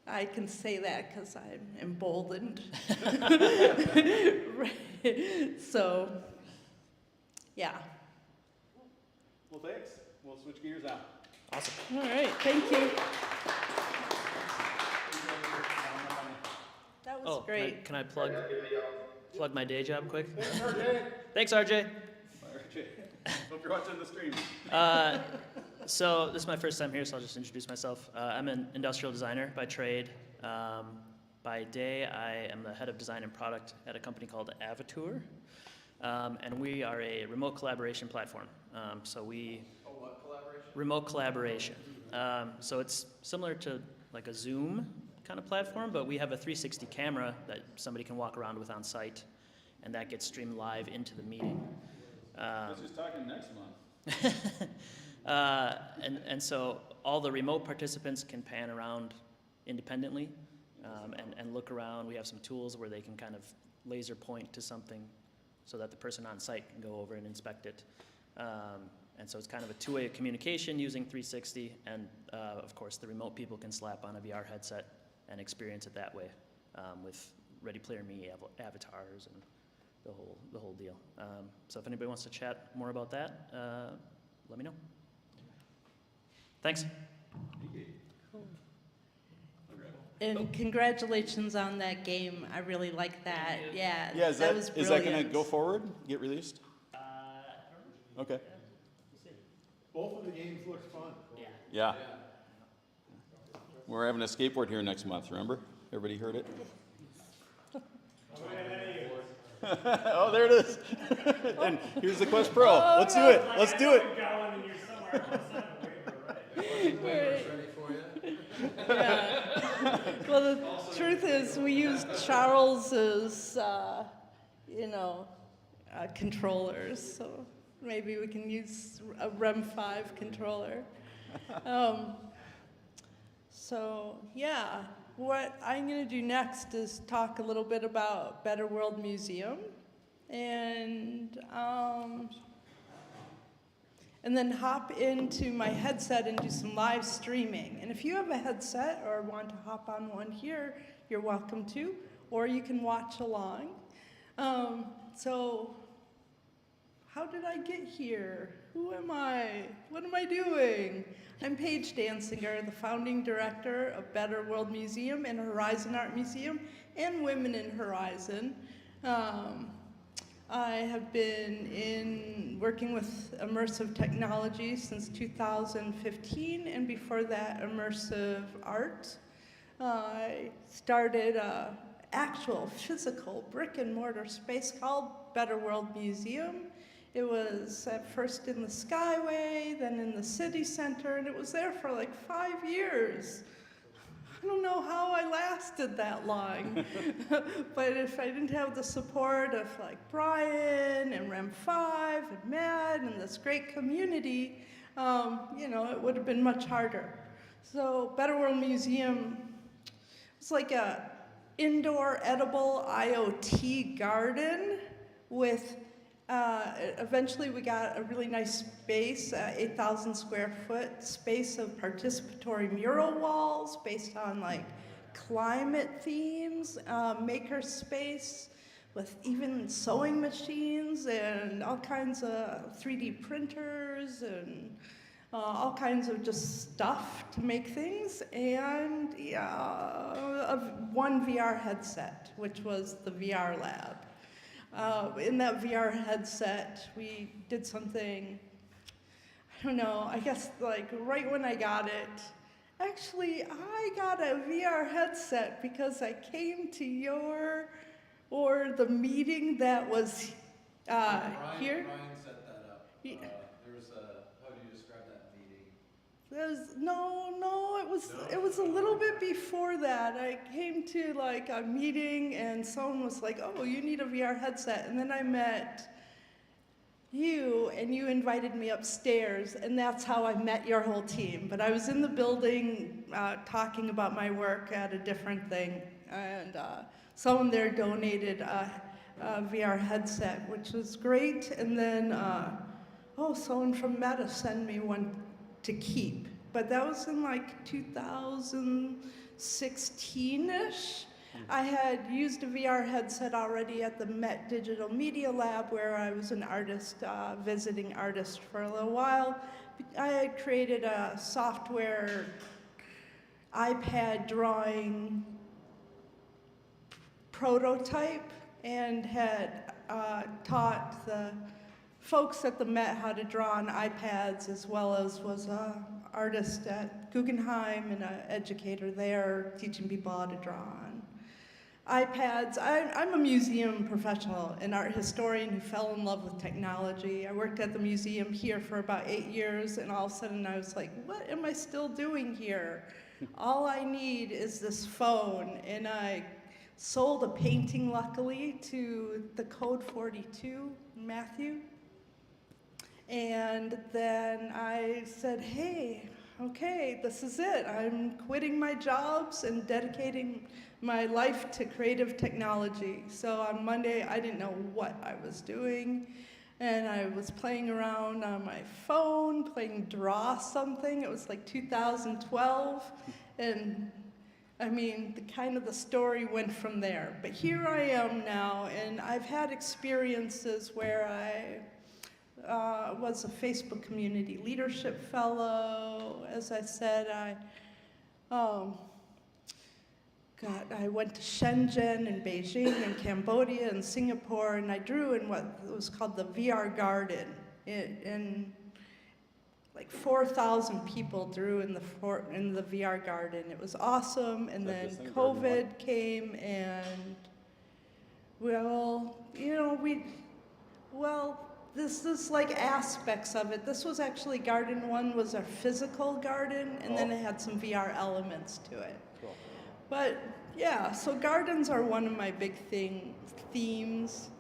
I can say that because I'm emboldened. Right. So, yeah. Well, thanks. We'll switch gears now. awesome. All right, thank you. That was great. Can I plug my day job quick? Thanks, RJ. Thanks, RJ. Bye, RJ. Hope you're watching the stream. So this is my first time here, so I'll just introduce myself. I'm an industrial designer by trade. By day, I am the head of design and product at a company called Avatur, and we are a remote collaboration platform. What collaboration? Remote collaboration. So it's similar to like a Zoom kind of platform, but we have a 360 camera that somebody can walk around with on site, and that gets streamed live into the meeting. Let's just talking next month. And so all the remote participants can pan around independently and look around. We have some tools where they can kind of laser point to something so that the person on site can go over and inspect it. And so it's kind of a two-way communication using 360, and of course the remote people can slap on a VR headset and experience it that way with Ready Player Me avatars and the whole deal. So if anybody wants to chat more about that, let me know. Thanks. Thank you. Cool. All right. And congratulations on that game. I really like that. Yeah, Yeah, that was is brilliant. that gonna go forward, get released? I don't know. Okay, Both of the games look fun. yeah. We're having a skateboard here next month, remember? Everybody heard it? Oh, there it is. And here's the Quest Pro. Let's do it. Let's do it. Yeah. Well, the truth is, we used Charles's, controllers, so maybe we can use a REM 5 controller. So, yeah, what I'm going to do next is talk a little bit about Better World Museum, and then hop into my headset and do some live streaming. And if you have a headset or want to hop on one here, you're welcome to, or you can watch along. So, how did I get here? Who am I? What am I doing? I'm Paige Dansinger, the founding director of Better World Museum and Horizon Art Museum and Women in Horizon. I have been working with immersive technology since 2015, and before that, immersive art. I started an actual physical brick and mortar space called Better World Museum. It was at first in the Skyway, then in the city center, and it was there for like 5 years. I don't know how I lasted that long, but if I didn't have the support of like Brian and REM 5 and Matt and this great community, it would have been much harder. So Better World Museum was like a indoor edible IoT garden with eventually we got a really nice space, 8,000 square foot space of participatory mural walls based on like climate themes, maker space with even sewing machines and all kinds of 3D printers and all kinds of just stuff to make things, and one VR headset, which was the VR lab. In that VR headset, we did something, I don't know, I guess like right when I got it, actually I got a VR headset because I came to the meeting that was here. Brian set that up. There was how do you describe that meeting? It was a little bit before that. I came to like a meeting and someone was like, oh, you need a VR headset. And then I met you and you invited me upstairs, and that's how I met your whole team. But I was in the building talking about my work at a different thing, and someone there donated a VR headset, which was great. And then, someone from Meta sent me one to keep. But that was in like 2016-ish. I had used a VR headset already at the Met Digital Media Lab, where I was an artist, visiting artist for a little while. I had created a software iPad drawing prototype and had taught the folks at the Met how to draw on iPads, as well as was an artist at Guggenheim and an educator there teaching people how to draw on iPads. I'm a museum professional, an art historian who fell in love with technology. I worked at the museum here for about 8 years, and all of a sudden I was like, what am I still doing here? All I need is this phone, and I sold a painting, luckily, to the Code 42, Matthew. And then I said, hey, okay, this is it. I'm quitting my jobs and dedicating my life to creative technology. So on Monday, I didn't know what I was doing. And I was playing around on my phone, playing Draw Something. It was like 2012. And I mean, the story went from there. But here I am now, and I've had experiences where I was a Facebook Community Leadership Fellow. As I said, God, I went to Shenzhen and Beijing and Cambodia and Singapore, and I drew in what was called the VR garden. And like 4,000 people drew in the VR garden. It was awesome, and Is that then this thing, Garden One? COVID came, and well, you know, this is like aspects of it. This was actually Garden 1 was our physical garden, and then Oh. it had some VR elements to it. Cool. But yeah, so gardens are one of my big themes.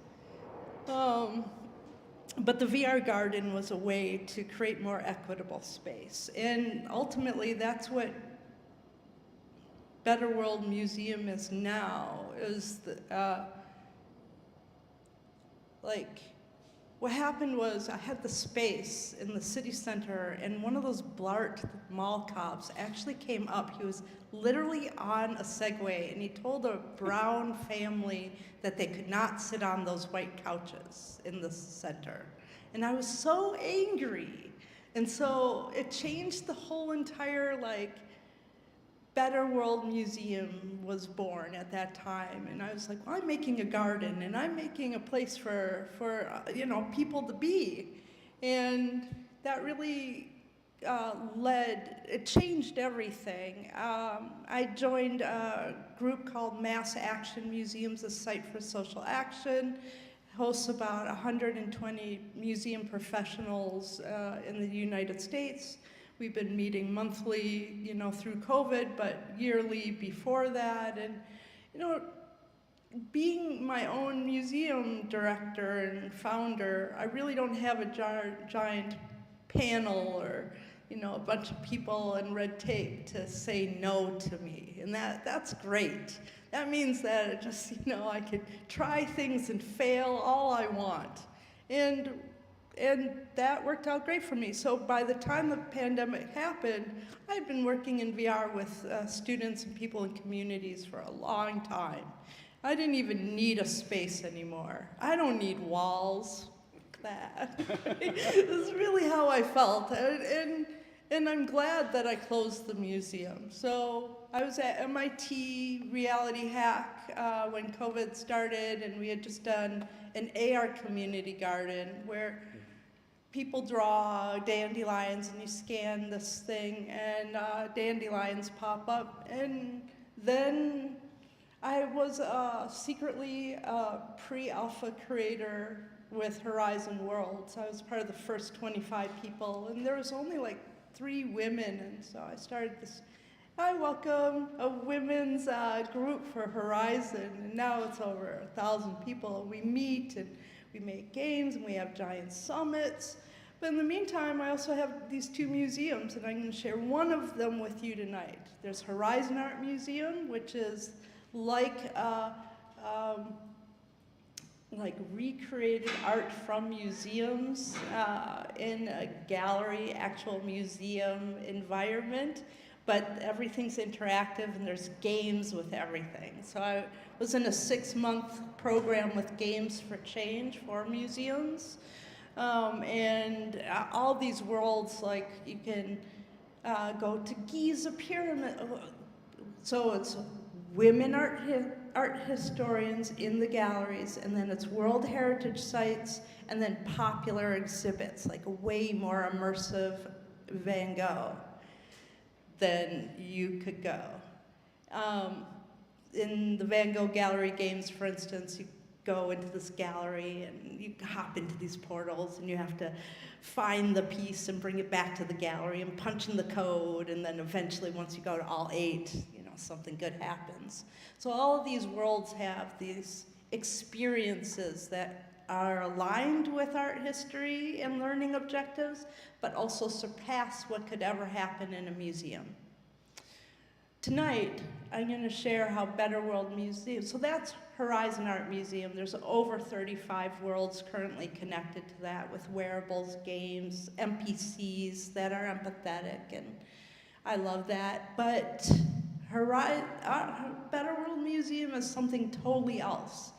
But the VR garden was a way to create more equitable space. And ultimately, that's what Better World Museum is now, is like, what happened was I had the space in the city center, and one of those Blart mall cops actually came up. He was literally on a Segway, and he told a brown family that they could not sit on those white couches in the center. And I was so angry. And so it changed the whole entire, like, Better World Museum was born at that time, and I was like, well, I'm making a garden, and I'm making a place for you know, people to be, and that really it changed everything. I joined a group called Mass Action Museums, a site for social action, hosts about 120 museum professionals in the United States. We've been meeting monthly, you know, through COVID, but yearly before that. And, you know, being my own museum director and founder, I really don't have a giant panel or, you know, a bunch of people and red tape to say no to me. And that's great. That means that it just, you know, I could try things and fail all I want. And that worked out great for me. So by the time the pandemic happened, I'd been working in VR with students and people in communities for a long time. I didn't even need a space anymore. I don't need walls. That. This is really how I felt. And I'm glad that I closed the museum. So I was at MIT Reality Hack when COVID started, and we had just done an AR community garden where people draw dandelions, and you scan this thing, and dandelions pop up. And then I was secretly a pre-alpha creator with Horizon Worlds. I was part of the first 25 people, and there was only like 3 women, and so I started this. I welcome a women's group for Horizon, and now it's over 1,000 people. We meet and we make games, and we have giant summits. But in the meantime, I also have these 2 museums, and I'm going to share one of them with you tonight. There's Horizon Art Museum, which is like recreated art from museums in a gallery, actual museum environment, but everything's interactive and there's games with everything. So I was in a 6-month program with Games for Change for museums. And all these worlds, like you can go to Giza Pyramid. So it's women art historians in the galleries, and then it's World Heritage Sites, and then popular exhibits, like a way more immersive Van Gogh than you could go. In the Van Gogh Gallery games, for instance, you go into this gallery and you hop into these portals, and you have to find the piece and bring it back to the gallery and punch in the code, and then eventually once you go to all 8, something good happens. So all of these worlds have these experiences that are aligned with art history and learning objectives, but also surpass what could ever happen in a museum. Tonight, I'm going to share how Better World Museum, so that's Horizon Art Museum. There's over 35 worlds currently connected to that with wearables, games, NPCs that are empathetic, and I love that. But Better World Museum is something totally else.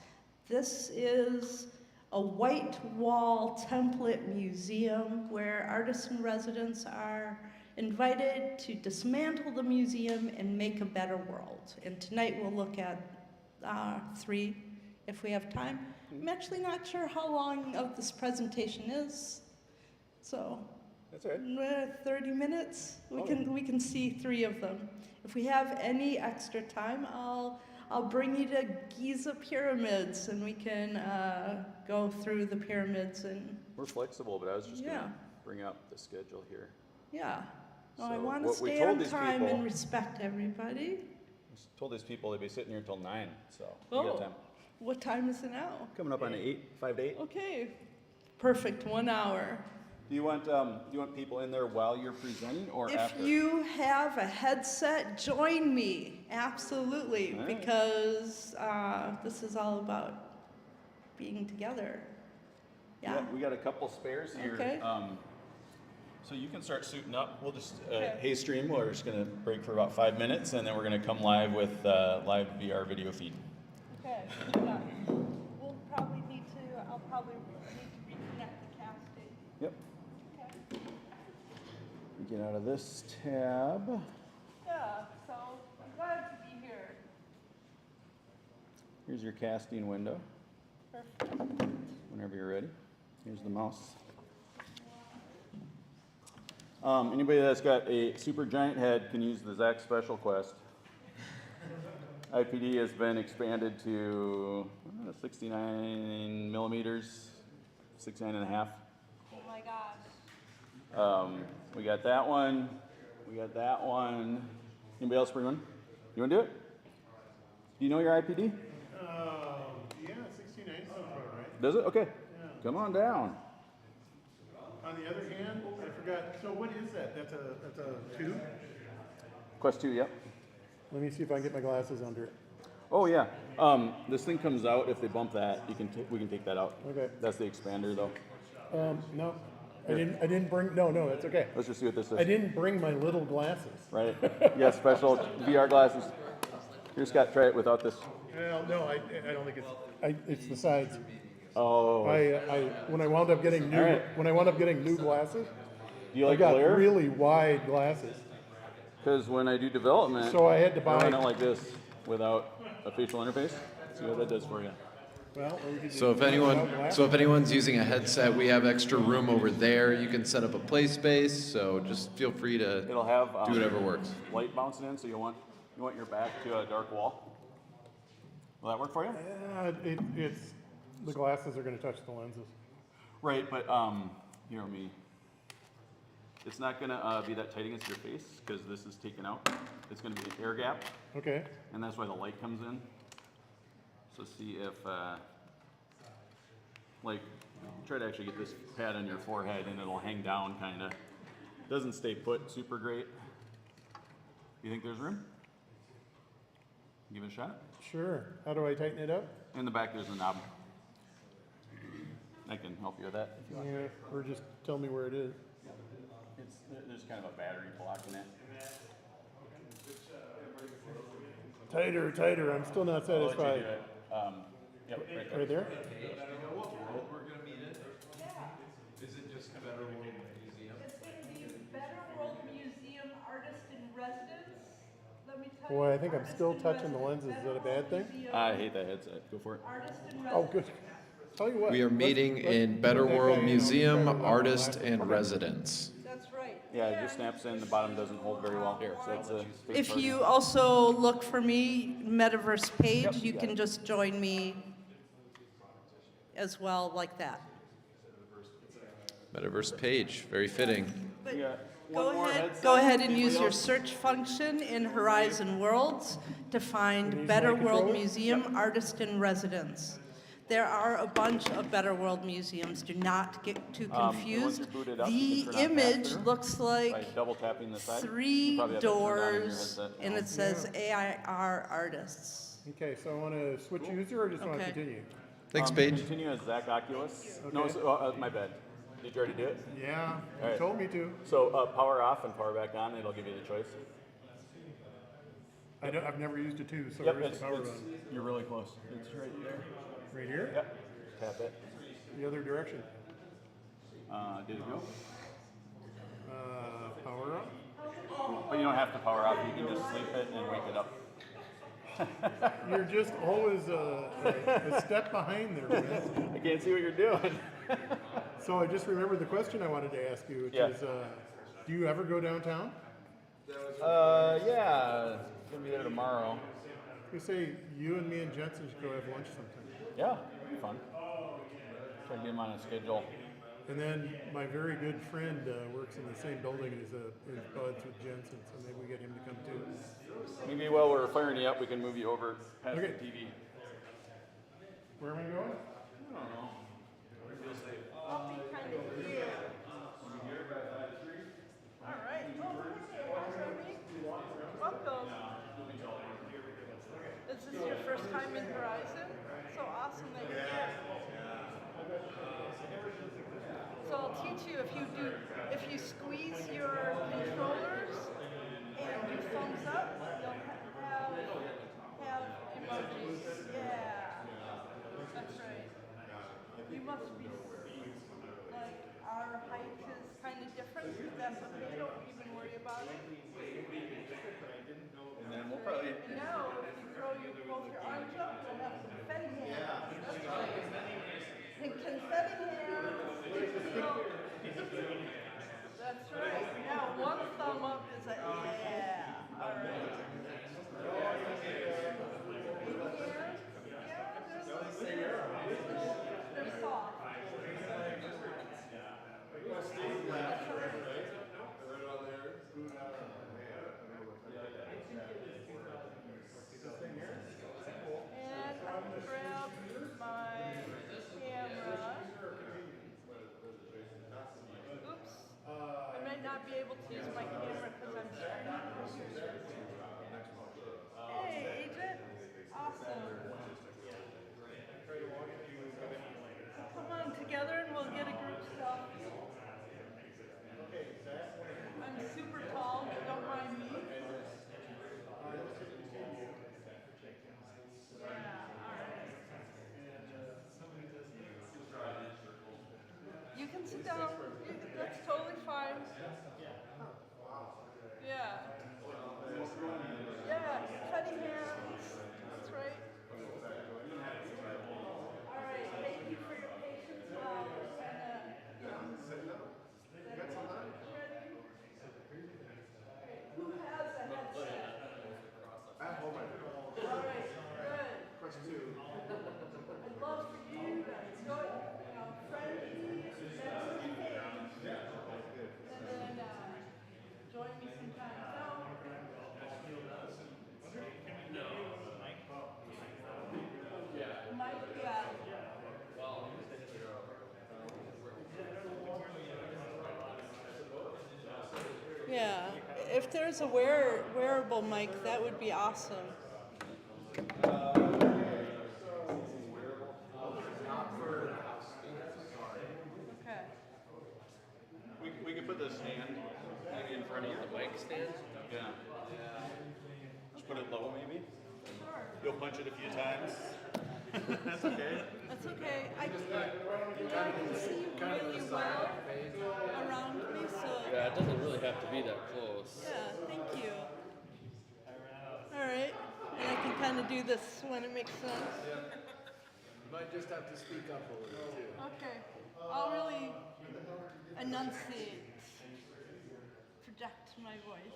This is a white wall template museum where artists in residence are invited to dismantle the museum and make a better world. And tonight we'll look at 3 if we have time. I'm actually not sure how long of this presentation is, so That's all right. 30 minutes. We can see 3 of them. If we have any extra time, I'll bring you to Giza pyramids and we can go through the pyramids and We're flexible, but I was just Yeah. gonna bring up the schedule here. yeah. Oh, I So want to what we stay told on these time people- and respect everybody. Told these people they'd be sitting here until 9, so we Oh, got time. what time is it now? Coming up on 8, 5 to 8. Okay, perfect, 1 hour. Do you want people in there while you're presenting or If after? you have a headset, join me, absolutely, All right. because this is all about being together. Yeah, we got a couple spares here. Okay. So you can start suiting up. We'll just, Okay. hey stream, we're just gonna break for about 5 minutes and then we're gonna come live with live VR video feed. okay, yeah. We'll probably need to, I'll probably need to reconnect the casting. Yep. Okay. Get out of this tab. Yeah, so I'm glad to be here. Here's your casting window. Perfect. Whenever you're ready. Here's the mouse. Anybody that's got a super giant head can use the Zach Special Quest. IPD has been expanded to 69 millimeters, 69 and a half. Oh my gosh. We got that one. We got that one. Anybody else bring one? You want to do it? Do you know your IPD? Yeah, 69 sounds about right. Does it? Okay. Yeah. Come on down. On the other hand, I forgot, so what is that? That's a 2? Quest 2, yep. Let me see if I can get my glasses under it. Oh yeah. This thing comes out if they bump that. We can take that out. Okay. That's the expander though. No, I didn't bring, no, that's okay. Let's just see what this is. I didn't bring my little glasses. Right? Yeah, special VR glasses. Here, Scott, try it without this. Well, no, I don't think it's the sides. Oh. When I wound up getting new, All right. when I wound up getting new glasses, Do you I like got glare? really wide glasses. Because when I do development, So I had to I run buy, it like this without a facial interface. See what that does for you. well, or we could So do if it without anyone, glasses. so if anyone's using a headset, we have extra room over there. You can set up a play space. So just feel free to It'll have do whatever works. light bouncing in, so you want your back to a dark wall. Will that work for you? Yeah, it's, the glasses are gonna touch the lenses. Right, but here, let me. It's not gonna be that tight against your face because this is taken out. It's gonna be an air gap, Okay, and that's why the light comes in. So see if, like, try to actually get this pad on your forehead, and it'll hang down, kind of. Doesn't stay put super great. You think there's room? Give it a shot. sure. How do I tighten it up? In the back, there's a knob. I can help you with that if you want. Yeah, or just tell me where it is. There's kind of a battery block in it. Tighter, tighter, I'm still not I'll let you do satisfied. it. Yep, right there. Right there? It's going to be Better World Museum Artist in Residence. Let me tell Boy, you, I think I'm Artist still in touching the Residence, lenses. Is Better that a bad World thing? Museum I hate that headset. Go for it. Artist in Oh, Residence. good. Tell you what. We are let's- meeting let's in Better put that World guy in. I'll Museum, try to wear my Artist, glasses. and Okay. Residence. That's right. Yeah, it And just snaps in. The bottom doesn't hold very well. Here, so that's a big if part. you also look for me, Metaverse page, Yep, you got can it. just join me as well, like that. Metaverse page, very fitting. But Yeah. go One more ahead, headset. go ahead and Anybody use your else? search function in Horizon Worlds to Can find you use Better my World controller? Museum Artist in Residence. There are a bunch of Better World museums. Do not get too once confused. you're booted up, The you can turn on image pass-through looks by like double tapping the side. You 3 probably have to turn it on in your doors, headset. and it says AIR Artists. Okay, so I want to switch user or just want to Okay. continue? Thanks, Paige. Continue as Zach Oculus. Okay. No, so, my bad. Did you already do it? Yeah, you Alright. told me to. So power off and power back on. It'll give you the choice. I've never used a 2, so Yep, where's the power button? you're really close. It's right there. Right here? Yep. Tap it. The other direction. Did it go? Power up. But you don't have to power off. You can just sleep it and wake it up. You're just always a step behind there, man. I can't see what you're doing. So I just remembered the question I wanted to ask you, which Yeah. is, do you ever go downtown? Yeah, gonna be there tomorrow. You say you and me and Jensen should go have lunch sometime. Yeah, it'll be fun. Try to get him on a schedule. And then my very good friend works in the same building and is buds with Jensen, so maybe we get him to come too. Maybe while we're firing you up, we can move you over past Okay. the TV. Where am I going? I don't know. I'll be kind of here. All right. Oh, hey, Remy. Welcome. Is this your first time in Horizon? So awesome that you're here. So I'll teach you if you squeeze your controllers and do thumbs up, you'll have emojis. Yeah, that's right. You must be, like, our height is kind of different, but that's okay, don't even worry about it. And then we'll probably. And now, if you throw both your arms up, you'll have confetti hands. That's right. And confetti hands. That's right. Now, one thumb up is a yeah. All right. They're soft. And I can grab my camera. Oops. I might not be able to use my camera because I'm streaming. Hey, Agent. Awesome. Come on together and we'll get a group selfie. I'm super tall, but don't mind me. You can sit down. That's totally fine. Yeah. Yeah, cutting hands. That's right. All right, thank you for your patience. Who has a headset? All right, good. Question two. I'd love for you to go, friendly, and then join me sometime. Mike, yeah. Yeah, if there's a wearable mic, that would be awesome. Okay. We could put the stand maybe in front of the mic stand. Yeah. Just put it low maybe. Sure. You'll punch it a few times. That's okay. That's okay. I can see you really well around me, so. Yeah, it doesn't really have to be that close. Yeah, thank you. All right, and I can kind of do this when it makes sense. You might just have to speak up a little too. Okay, I'll really enunciate, project my voice.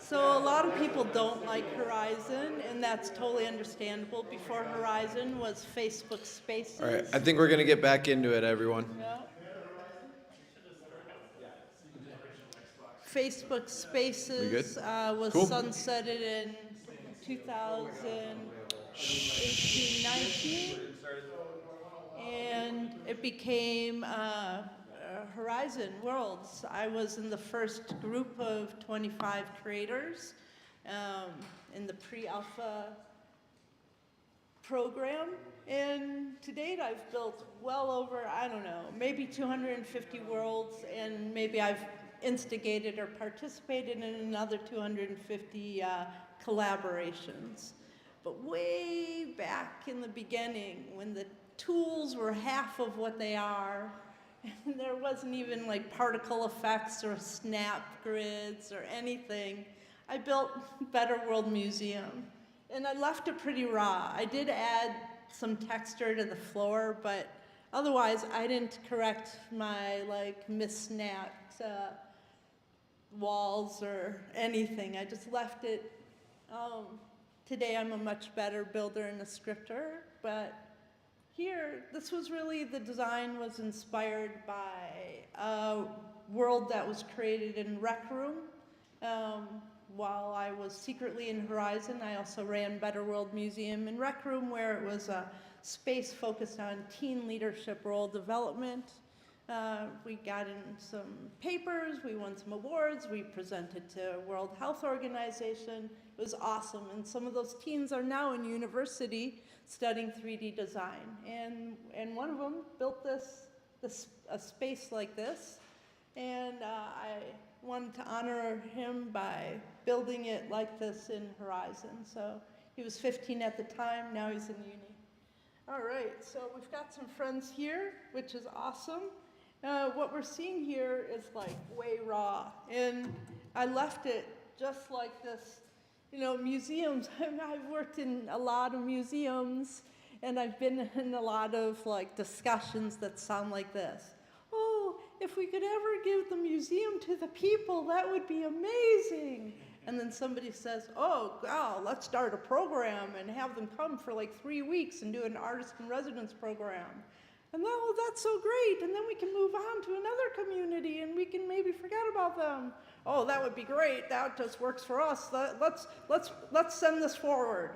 So a lot of people don't like Horizon, and that's totally understandable. Before Horizon was Facebook Spaces. All right, I think we're gonna get back into it, everyone. Yeah. Facebook Spaces was Cool. sunsetted in 2018-19, and it became Horizon Worlds. I was in the first group of 25 creators in the pre-alpha program, and to date I've built well over, I don't know, maybe 250 worlds, and maybe I've instigated or participated in another 250 collaborations. But way back in the beginning, when the tools were half of what they are, And there wasn't even like particle effects or snap grids or anything. I built Better World Museum, and I left it pretty raw. I did add some texture to the floor, but otherwise I didn't correct my like missnapped walls or anything. I just left it. Today I'm a much better builder and a scripter, but here, this was really, the design was inspired by a world that was created in Rec Room. While I was secretly in Horizon, I also ran Better World Museum in Rec Room, where it was a space focused on teen leadership role development. We got in some papers, we won some awards, we presented to World Health Organization. It was awesome, and some of those teens are now in university studying 3D design. And one of them built a space like this, and I wanted to honor him by building it like this in Horizon. So he was 15 at the time, now he's in uni. All right, so we've got some friends here, which is awesome. What we're seeing here is like way raw, and I left it just like this. You know, museums, I've worked in a lot of museums, and I've been in a lot of like discussions that sound like this. Oh, if we could ever give the museum to the people, that would be amazing. And then somebody says, oh, wow, let's start a program and have them come for like 3 weeks and do an artist in residence program. And then, oh, that's so great, and then we can move on to another community and we can maybe forget about them. Oh, that would be great, that just works for us. Let's send this forward.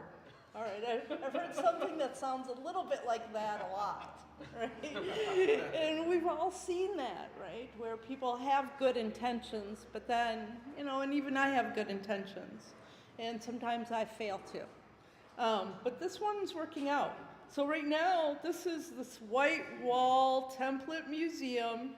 All right, I've heard something that sounds a little bit like that a lot, right? And we've all seen that, right? Where people have good intentions, but then, you know, and even I have good intentions, and sometimes I fail too. But this one's working out. So right now, this is this white wall template museum.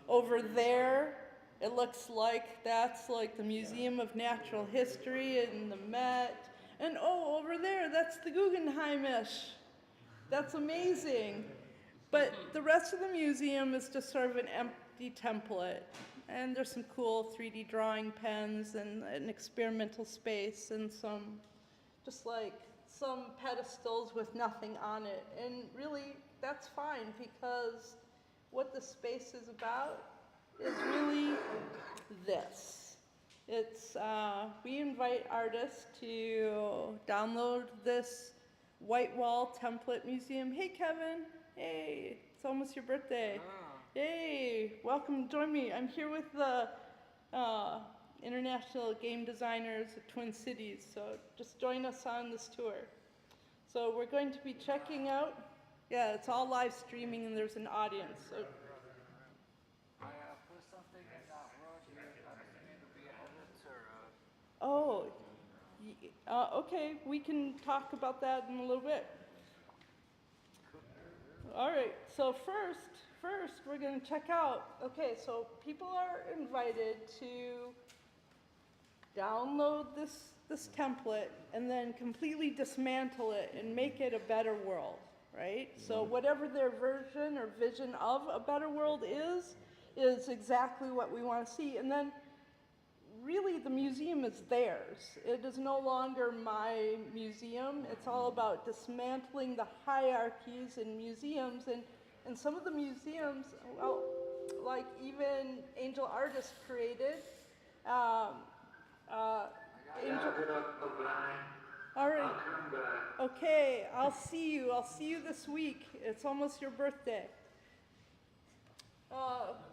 Over there, it looks like that's like the Museum of Natural History and the Met. And oh, over there, that's the Guggenheimish. That's amazing. But the rest of the museum is just sort of an empty template. And there's some cool 3D drawing pens and an experimental space and some, just like, some pedestals with nothing on it. And really, that's fine, because what the space is about is really this. It's, we invite artists to download this white wall template museum. Hey, Kevin. Hey, it's almost your birthday. Hey, welcome, join me. I'm here with the international game designers at Twin Cities, so just join us on this tour. So we're going to be checking out, yeah, it's all live streaming and there's an audience. So. Oh, okay, we can talk about that in a little bit. All right, so first we're going to check out, okay, so people are invited to download this template and then completely dismantle it and make it a better world, right? So whatever their version or vision of a better world is exactly what we want to see. And then really the museum is theirs. It is no longer my museum. It's all about dismantling the hierarchies in museums. And some of the museums, well, like even Angel Artist created, all right. Okay, I'll see you. I'll see you this week. It's almost your birthday.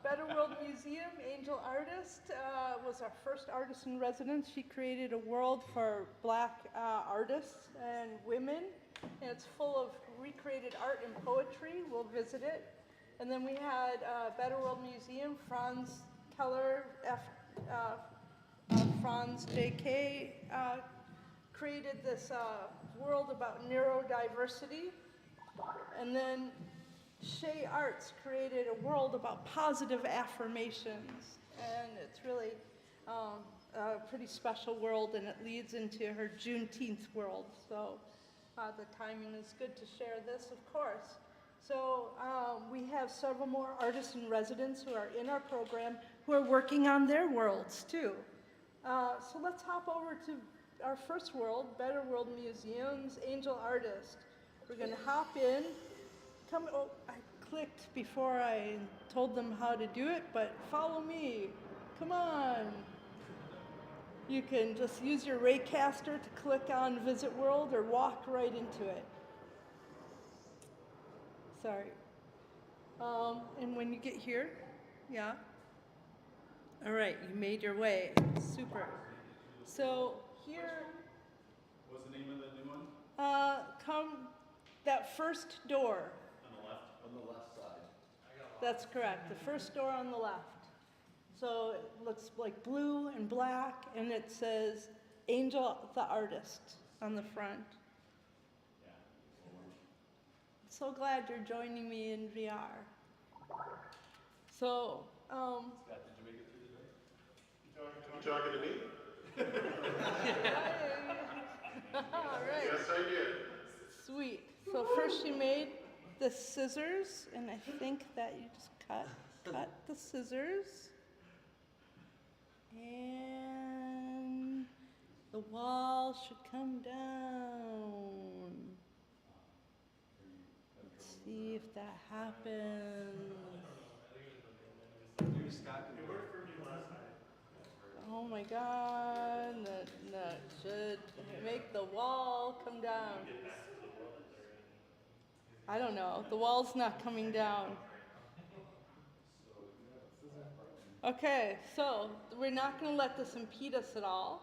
Better World Museum, Angel Artist, was our first artist in residence. She created a world for Black artists and women, and it's full of recreated art and poetry. We'll visit it. And then we had Better World Museum, Franz Keller, Franz J.K. Created this world about neurodiversity. And then Shea Arts created a world about positive affirmations. And it's really a pretty special world, and it leads into her Juneteenth world. So the timing is good to share this, of course. So we have several more artists in residence who are in our program who are working on their worlds too. So let's hop over to our first world, Better World Museum's Angel Artist. We're going to hop in. Oh, I clicked before I told them how to do it, but follow me. Come on. You can just use your Raycaster to click on Visit World or walk right into it. Sorry. And when you get here, yeah. All right, you made your way. Super. So here. What's the name of the new one? Come that first door. On the left? On the left side. That's correct. The first door on the left. So it looks like blue and black, and it says Angel the Artist on the front. Yeah. So glad you're joining me in VR. So, Scott, did you make it through the door? You talking to me? all right. Yes, I did. Sweet. So first you made the scissors, and I think that you just cut the scissors. And the wall should come down. Let's see if that happens. Oh my God, that should make the wall come down. I don't know, the wall's not coming down. Okay, so we're not going to let this impede us at all,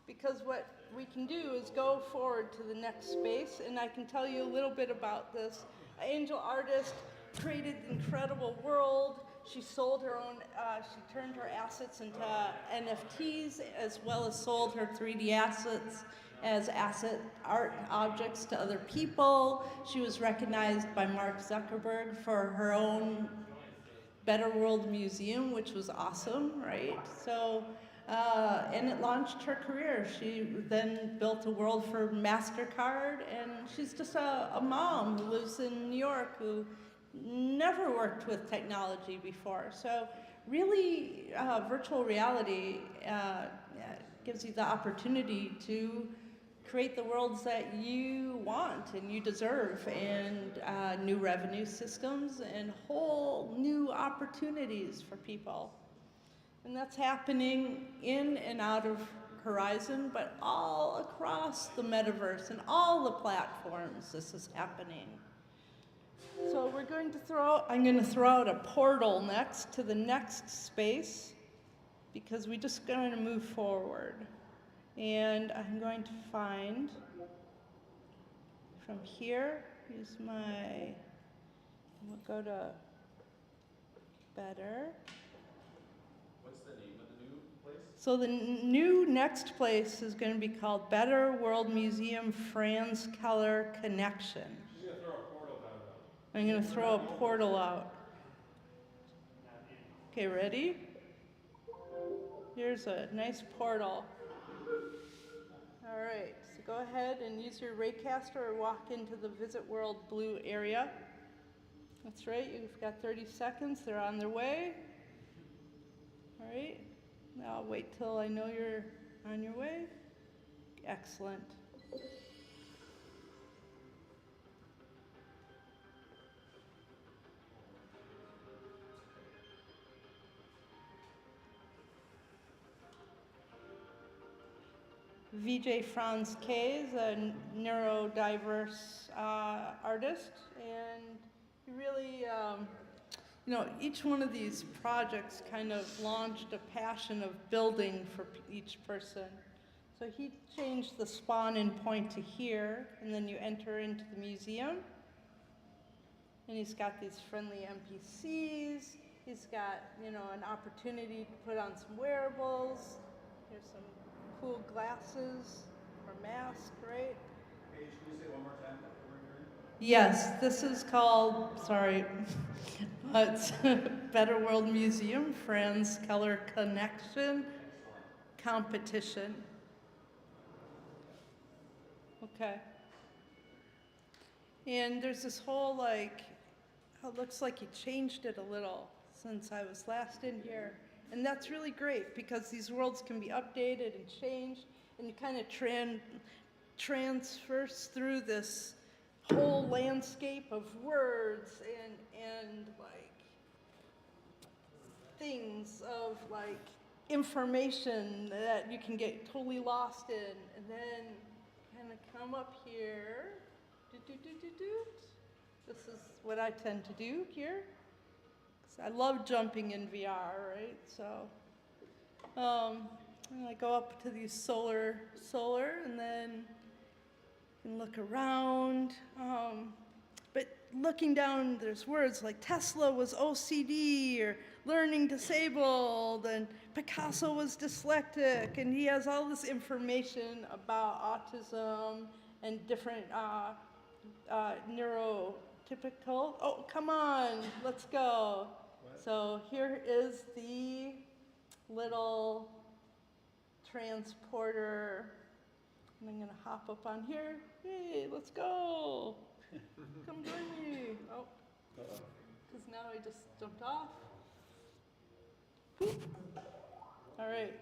because what we can do is go forward to the next space, and I can tell you a little bit about this. Angel Artist created an incredible world. She sold her own, she turned her assets into NFTs, as well as sold her 3D assets as asset art objects to other people. She was recognized by Mark Zuckerberg for her own Better World Museum, which was awesome, right? So, and it launched her career. She then built a world for MasterCard, and she's just a mom who lives in New York who never worked with technology before. So really, virtual reality gives you the opportunity to create the worlds that you want and you deserve, and new revenue systems and whole new opportunities for people. And that's happening in and out of Horizon, but all across the metaverse and all the platforms this is happening. So I'm going to throw out a portal next to the next space, because we're just going to move forward. And I'm going to find from here, we'll go to Better. What's the name of the new place? So the new next place is going to be called Better World Museum Franz Keller Connection. You're gonna throw a portal down though. I'm going to throw a portal out. Okay, ready? Here's a nice portal. All right, so go ahead and use your Raycaster or walk into the Visit World blue area. That's right, you've got 30 seconds. They're on their way. All right, now I'll wait till I know you're on your way. Excellent. VJ Franz K is a neurodiverse artist, and he really, each one of these projects kind of launched a passion of building for each person. So he changed the spawn-in point to here, and then you enter into the museum. And he's got these friendly NPCs. He's got, an opportunity to put on some wearables. Here's some cool glasses or mask, right? Paige, can you say one more time what we're hearing? Yes, this is called, it's Better World Museum Franz Keller Connection Competition. Okay. And there's this whole it looks like you changed it a little since I was last in here. And that's really great because these worlds can be updated and changed, and you kind of transfers through this whole landscape of words and like things of like information that you can get totally lost in, and then kind of come up here. This is what I tend to do here. 'Cause I love jumping in VR, right? So and I go up to these solar, and then you can look around. But looking down, there's words like Tesla was OCD or learning disabled, and Picasso was dyslexic, and he has all this information about autism and different neurotypical. Oh, come on, let's go. So here is the little transporter. And I'm gonna hop up on here. Hey, let's go. Come join me. Oh, because now I just jumped off. Boop. All right.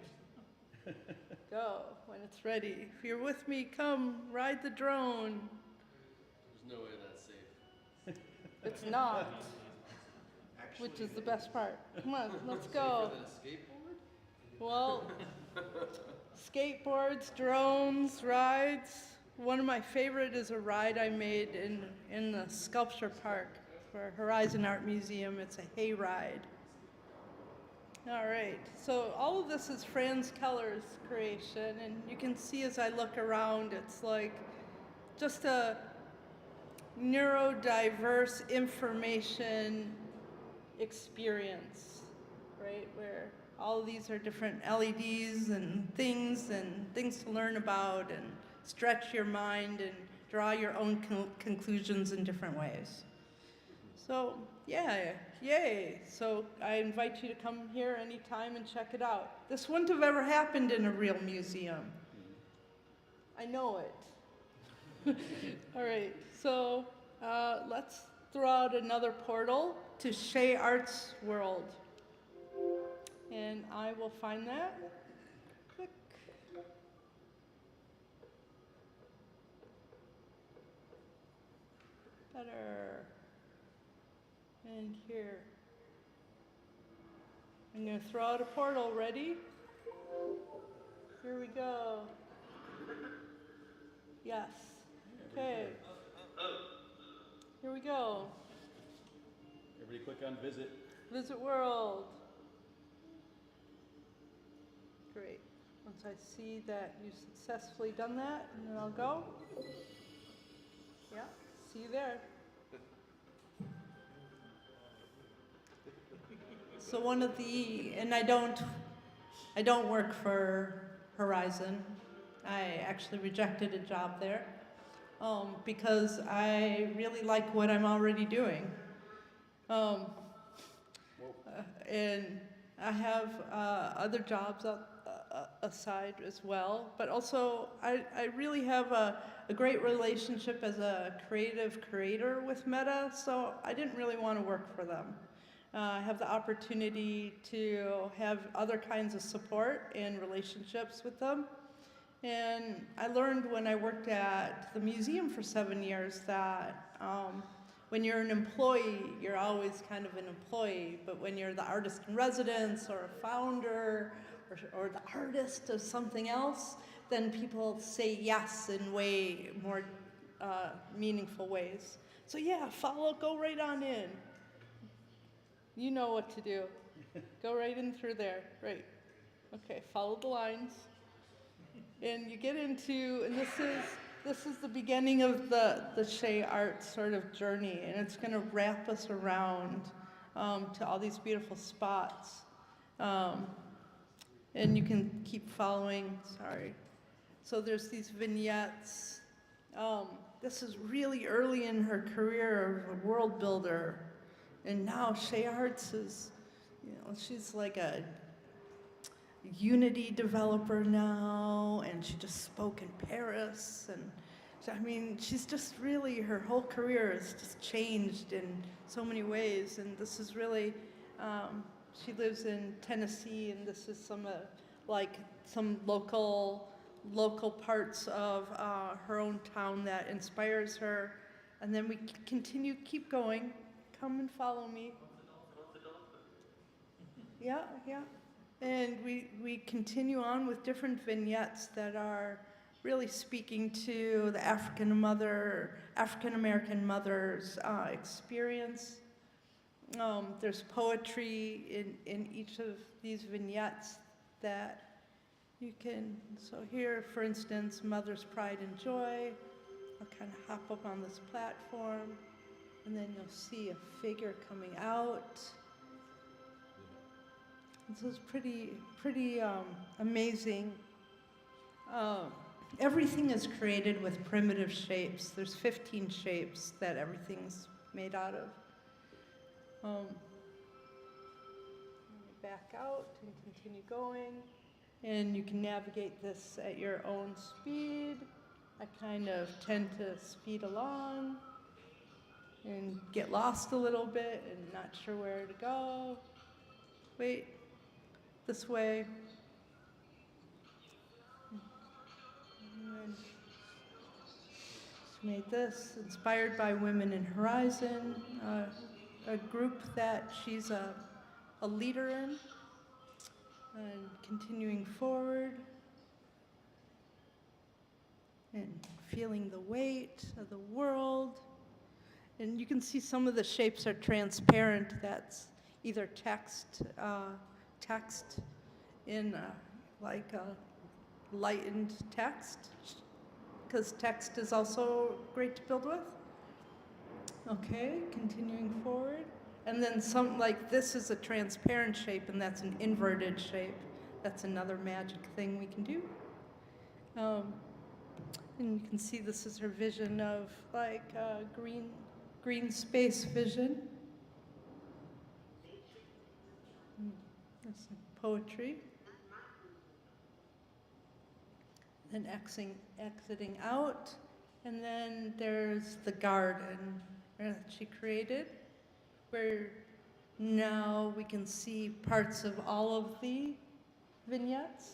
Go when it's ready. If you're with me, come ride the drone. There's no way that's safe. It's not, which is the best part. Come on, let's go. Safer than a skateboard? Well, skateboards, drones, rides. One of my favorite is a ride I made in the sculpture park for Horizon Art Museum. It's a hay ride. All right, so all of this is Franz Keller's creation, and you can see as I look around, it's like just a neurodiverse information experience, right? Where all of these are different LEDs and things to learn about and stretch your mind and draw your own conclusions in different ways. So, yeah, yay. So I invite you to come here anytime and check it out. This wouldn't have ever happened in a real museum. I know it. All right, so let's throw out another portal to Shea Arts World. And I will find that. Click. Better. And here. I'm going to throw out a portal. Ready? Here we go. Yes. Okay. Here we go. Everybody click on visit. Visit world. Great. Once I see that you've successfully done that, and then I'll go. Yeah, see you there. So one of the, and I don't work for Horizon. I actually rejected a job there because I really like what I'm already doing. And I have other jobs aside as well, but also I really have a great relationship as a creative creator with Meta, so I didn't really want to work for them. I have the opportunity to have other kinds of support and relationships with them. And I learned when I worked at the museum for 7 years that when you're an employee, you're always kind of an employee, but when you're the artist in residence or a founder or the artist of something else, then people say yes in way more meaningful ways. So yeah, go right on in. You know what to do. Go right in through there. Right. Okay, follow the lines. And you get into, and this is the beginning of the Shea Art sort of journey, and it's going to wrap us around to all these beautiful spots. And you can keep following, sorry. So there's these vignettes. This is really early in her career of a world builder. And now Shea Arts is, she's like a Unity developer now, and she just spoke in Paris, and I mean, she's just really, her whole career has just changed in so many ways. And this is really, she lives in Tennessee, and this is some, like, some local parts of her own town that inspires her. And then we keep going. Come and follow me. Yeah, yeah. And we continue on with different vignettes that are really speaking to the African American mother's experience. There's poetry in each of these vignettes that you can, so here, for instance, Mother's Pride and Joy. I'll kind of hop up on this platform, and then you'll see a figure coming out. This is pretty amazing. Everything is created with primitive shapes. There's 15 shapes that everything's made out of. Let me back out and continue going. And you can navigate this at your own speed. I kind of tend to speed along and get lost a little bit and not sure where to go. Wait, this way. And then she made this, inspired by Women in Horizon, a group that she's a leader in, and continuing forward and feeling the weight of the world. And you can see some of the shapes are transparent. That's either text in like a lightened text, because text is also great to build with. Okay, continuing forward. And then some, like this is a transparent shape, and that's an inverted shape. That's another magic thing we can do. And you can see this is her vision of like green space vision. That's some poetry. Then exiting out. And then there's the garden that she created, where now we can see parts of all of the vignettes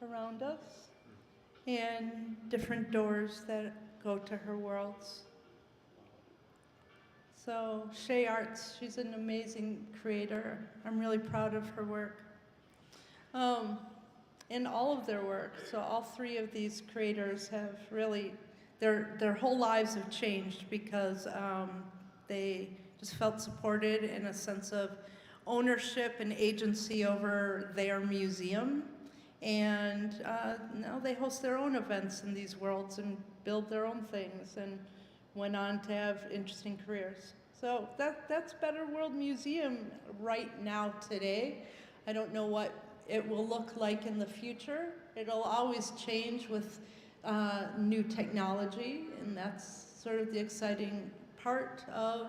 around us and different doors that go to her worlds. So Shea Arts, she's an amazing creator. I'm really proud of her work. In all of their work, so all three of these creators have really, their whole lives have changed because they just felt supported in a sense of ownership and agency over their museum. And now they host their own events in these worlds and build their own things and went on to have interesting careers. So that's Better World Museum right now today. I don't know what it will look like in the future. It'll always change with new technology, and that's sort of the exciting part of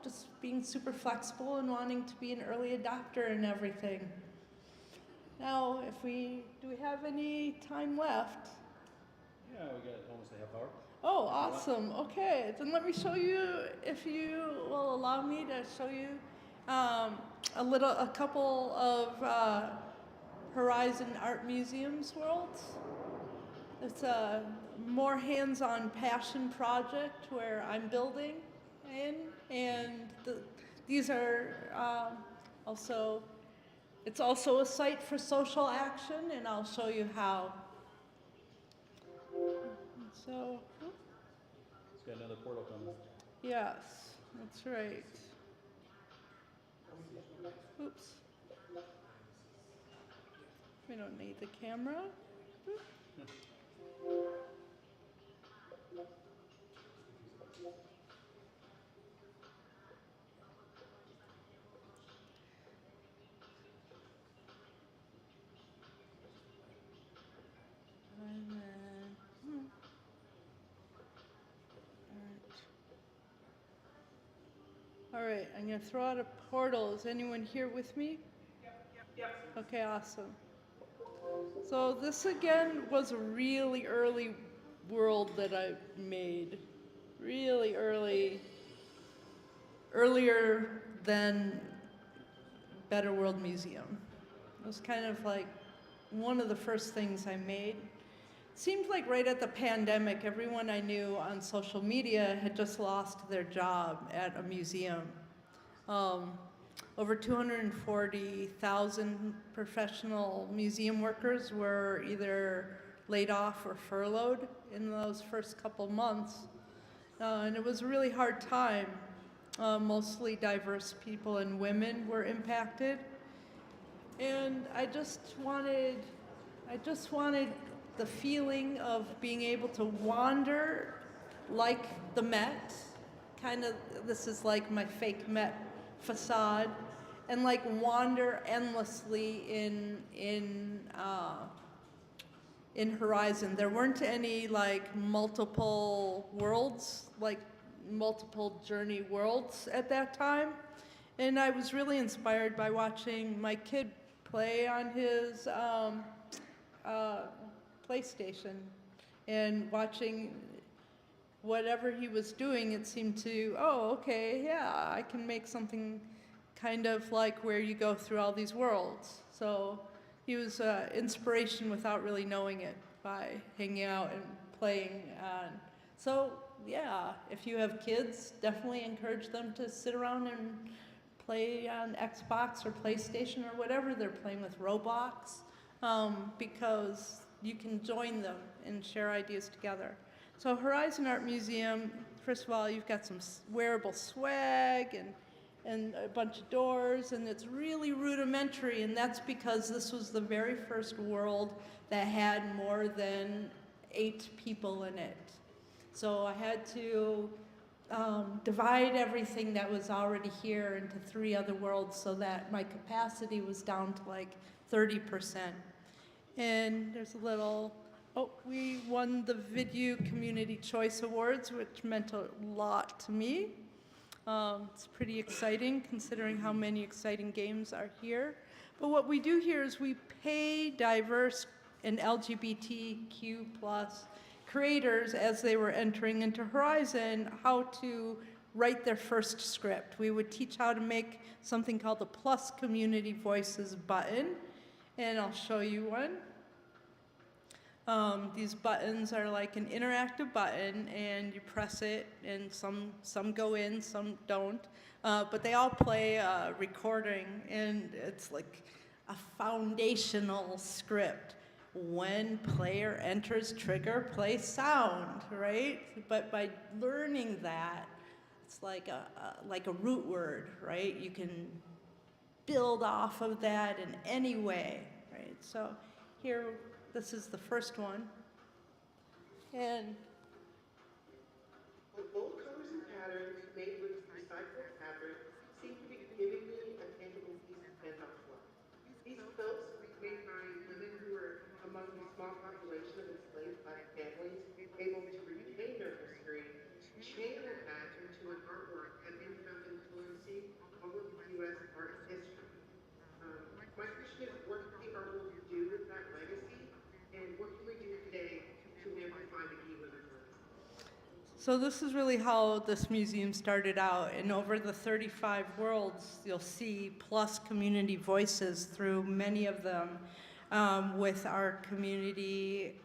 just being super flexible and wanting to be an early adopter and everything. Now, do we have any time left? Yeah, we got almost a half hour. Oh, awesome. Okay, then let me show you, if you will allow me to show you a couple of Horizon Art Museum's worlds. It's a more hands-on passion project where I'm building in, and these are it's also a site for social action, and I'll show you how. So, It's got another portal coming. yes, that's right. Oops. We don't need the camera. And then, all right, I'm going to throw out a portal. Is anyone here with me? Yep. Okay, awesome. So this again was a really early world that I made really earlier than Better World Museum. It was kind of like one of the first things I made. Seemed like right at the pandemic, everyone I knew on social media had just lost their job at a museum. Over 240,000 professional museum workers were either laid off or furloughed in those first couple months. And it was a really hard time. Mostly diverse people and women were impacted. And I just wanted the feeling of being able to wander like the Met, kind of, this is like my fake Met facade, and like wander endlessly in Horizon. There weren't any like multiple worlds, like multiple journey worlds at that time. And I was really inspired by watching my kid play on his PlayStation, and watching whatever he was doing, it seemed to, oh, okay, yeah, I can make something kind of like where you go through all these worlds. So he was inspiration without really knowing it by hanging out and playing on. So yeah, if you have kids, definitely encourage them to sit around and play on Xbox or PlayStation or whatever they're playing with, Roblox, because you can join them and share ideas together. So Horizon Art Museum, first of all, you've got some wearable swag and a bunch of doors, and it's really rudimentary, and that's because this was the very first world that had more than 8 people in it. So I had to divide everything that was already here into 3 other worlds so that my capacity was down to like 30%. And there's a little, oh, we won the Video Community Choice Awards, which meant a lot to me. It's pretty exciting considering how many exciting games are here. But what we do here is we pay diverse and LGBTQ+ creators, as they were entering into Horizon, how to write their first script. We would teach how to make something called the Plus Community Voices button, and I'll show you one. These buttons are like an interactive button, and you press it, and some go in, some don't, but they all play a recording, and it's like a foundational script. When player enters trigger, play sound, right? But by learning that, it's like a root word, right? You can build off of that in any way, right? So here, this is the first one. And bold colors and patterns made with recycled fabric seem to be giving me a tangible piece of hands-on work. These quilts, made by women who were among the small population of enslaved Black families able to retain their history, channeled that into an artwork that ended up influencing all of the U.S. art history. My question is, what can the art world do with that legacy, and what can we do today to amplify the key women's voice? so this is really how this museum started out. And over the 35 worlds, you'll see Plus Community Voices through many of them, with our community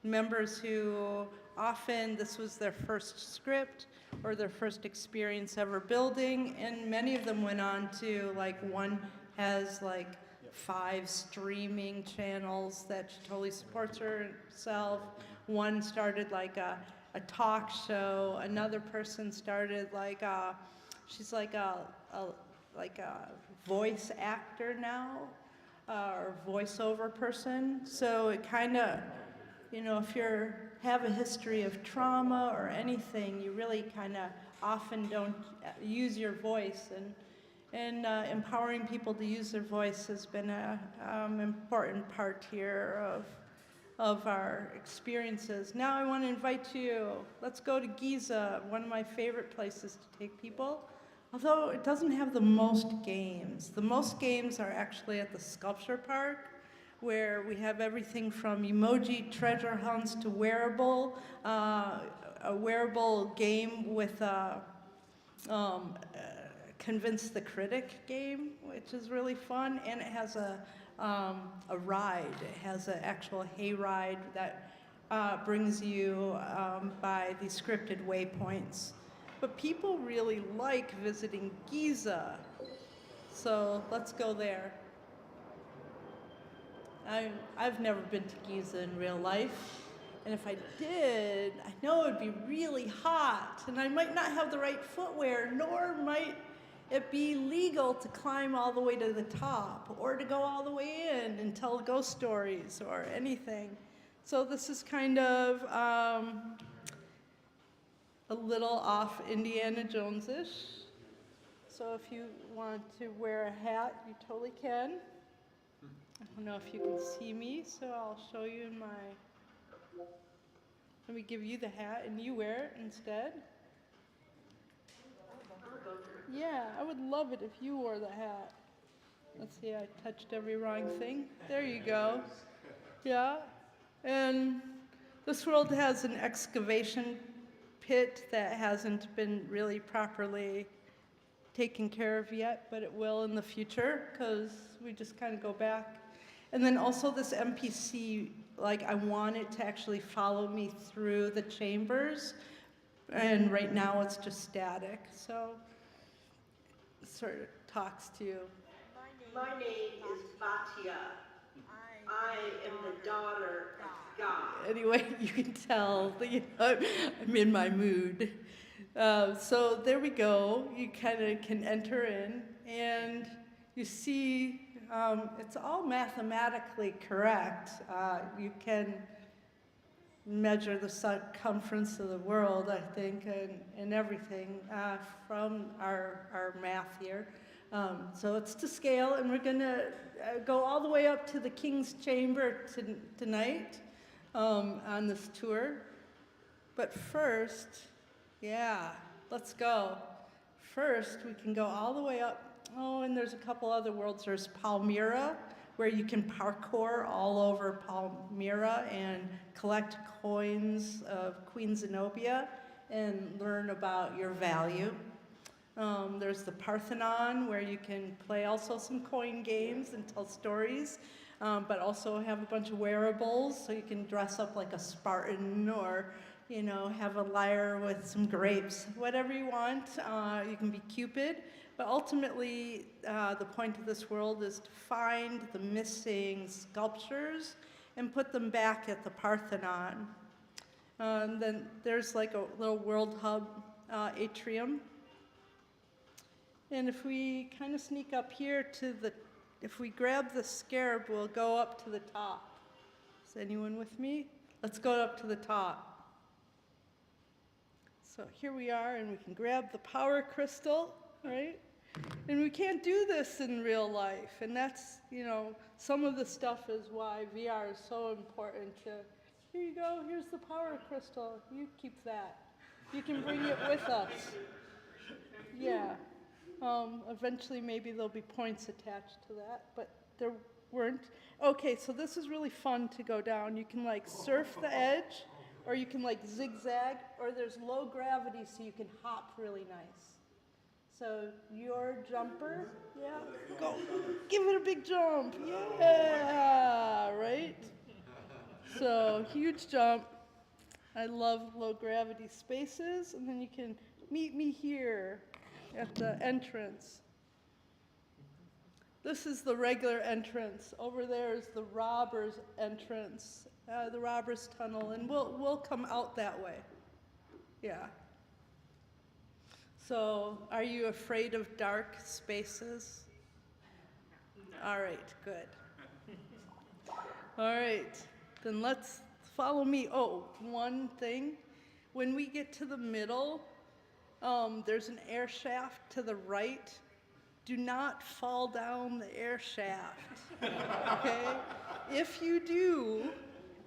members who often this was their first script or their first experience ever building, and many of them went on to, like, one has like 5 streaming channels that she totally supports herself. One started like a talk show. Another person started like she's like a voice actor now, or voiceover person. So it kind of, you know, if you have a history of trauma or anything, you really kind of often don't use your voice, and empowering people to use their voice has been an important part here of our experiences. Now I want to invite you, let's go to Giza, one of my favorite places to take people. Although it doesn't have the most games. The most games are actually at the sculpture park, where we have everything from emoji treasure hunts to a wearable game with Convince the Critic game, which is really fun, and it has a ride. It has an actual hayride that brings you by these scripted waypoints. But people really like visiting Giza, so let's go there. I've never been to Giza in real life, and if I did, I know it would be really hot, and I might not have the right footwear, nor might it be legal to climb all the way to the top, or to go all the way in and tell ghost stories or anything. So this is kind of a little off Indiana Jones-ish. So if you want to wear a hat, you totally can. I don't know if you can see me, so I'll show you in my, let me give you the hat and you wear it instead. Yeah, I would love it if you wore the hat. Let's see, I touched every wrong thing. There you go. Yeah, and this world has an excavation pit that hasn't been really properly taken care of yet, but it will in the future because we just kind of go back. And then also this NPC, like I want it to actually follow me through the chambers, and right now it's just static, so it sort of talks to you. My name is Batia. I am the daughter of God. Anyway, you can tell that I'm in my mood. So there we go. You kind of can enter in, and you see it's all mathematically correct. You can measure the circumference of the world, I think, and everything from our math here. So it's to scale, and we're going to go all the way up to the King's Chamber tonight on this tour. But first, yeah, let's go. First, we can go all the way up. Oh, and there's a couple other worlds. There's Palmyra, where you can parkour all over Palmyra and collect coins of Queen Zenobia and learn about your value. There's the Parthenon, where you can play also some coin games and tell stories, but also have a bunch of wearables, so you can dress up like a Spartan or, you know, have a lyre with some grapes, whatever you want. You can be Cupid, but ultimately the point of this world is to find the missing sculptures and put them back at the Parthenon. Then there's like a little world hub atrium. And if we kind of sneak up here to if we grab the scarab, we'll go up to the top. Is anyone with me? Let's go up to the top. So here we are, and we can grab the power crystal, right? And we can't do this in real life, and that's, you know, some of the stuff is why VR is so important to, here you go, here's the power crystal, you keep that. You can bring it with us. Yeah. Eventually maybe there'll be points attached to that, but there weren't. Okay, so this is really fun to go down. You can like surf the edge, or you can like zigzag, or there's low gravity so you can hop really nice. So your jumper, yeah, go, give it a big jump, yeah, right? So huge jump. I love low gravity spaces, and then you can meet me here at the entrance. This is the regular entrance. Over there is the robber's entrance, the robber's tunnel, and we'll come out that way. Yeah. So, are you afraid of dark spaces? All right, good. All right, then let's follow me. Oh, one thing. When we get to the middle, there's an air shaft to the right. Do not fall down the air shaft, okay? If you do,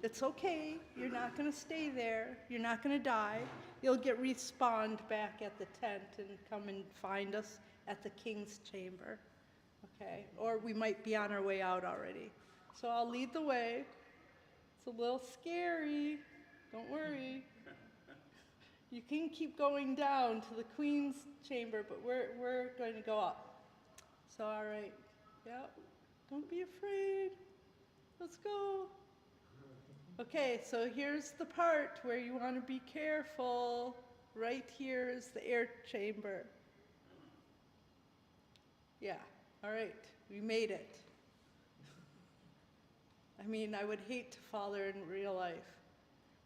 it's okay. You're not going to stay there. You're not going to die. You'll get respawned back at the tent and come and find us at the King's Chamber, okay? Or we might be on our way out already. So I'll lead the way. It's a little scary. Don't worry. You can keep going down to the Queen's chamber, but we're going to go up. So, all right. Yep. Don't be afraid. Let's go. Okay, so here's the part where you want to be careful. Right here is the air chamber. Yeah, all right, we made it. I mean, I would hate to fall there in real life.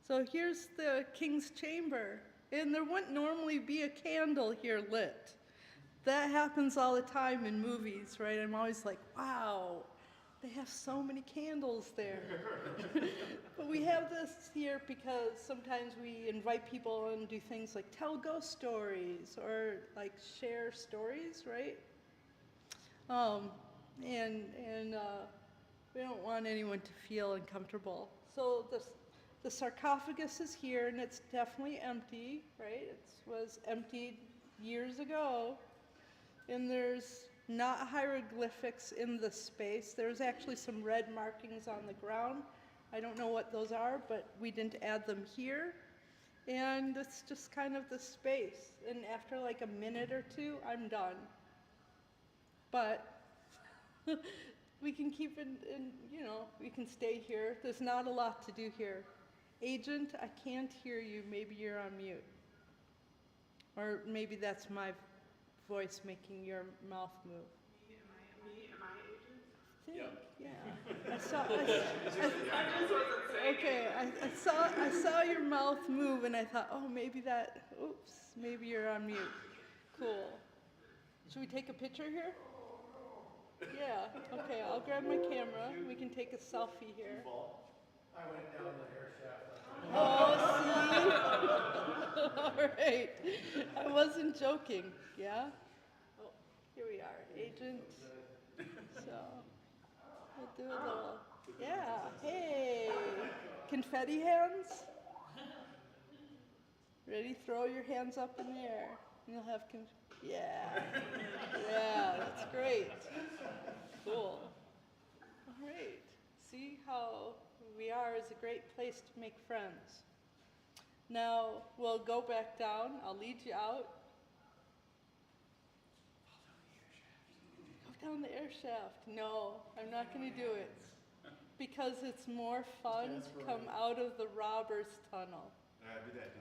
So here's the king's chamber, and there wouldn't normally be a candle here lit. That happens all the time in movies, right? I'm always like, wow, they have so many candles there. But we have this here because sometimes we invite people and do things like tell ghost stories or like share stories, right? We don't want anyone to feel uncomfortable. So the sarcophagus is here, and it's definitely empty, right? It was emptied years ago, and there's not hieroglyphics in the space. There's actually some red markings on the ground. I don't know what those are, but we didn't add them here. And it's just kind of the space. And after like a minute or two, I'm done. But we can keep it in, we can stay here. There's not a lot to do here. Agent, I can't hear you. Maybe you're on mute. Or maybe that's my voice making your mouth move. Am I agent? Yep. Yeah. I saw your mouth move, and I thought, oh, maybe you're on mute. Cool. Should we take a picture here? Yeah. Okay, I'll grab my camera. We can take a selfie here. I went down the air shaft. Oh, see? All right. I wasn't joking. Yeah? Oh, here we are. Agent. So, we'll do a little. Yeah. Hey. Confetti hands? Ready? Throw your hands up in the air. You'll have yeah. Yeah, that's great. Cool. All right. See how VR is a great place to make friends. Now, we'll go back down. I'll lead you out. Go down the air shaft. No, I'm not going to do it. Because it's more fun to come out of the robber's tunnel. Do that.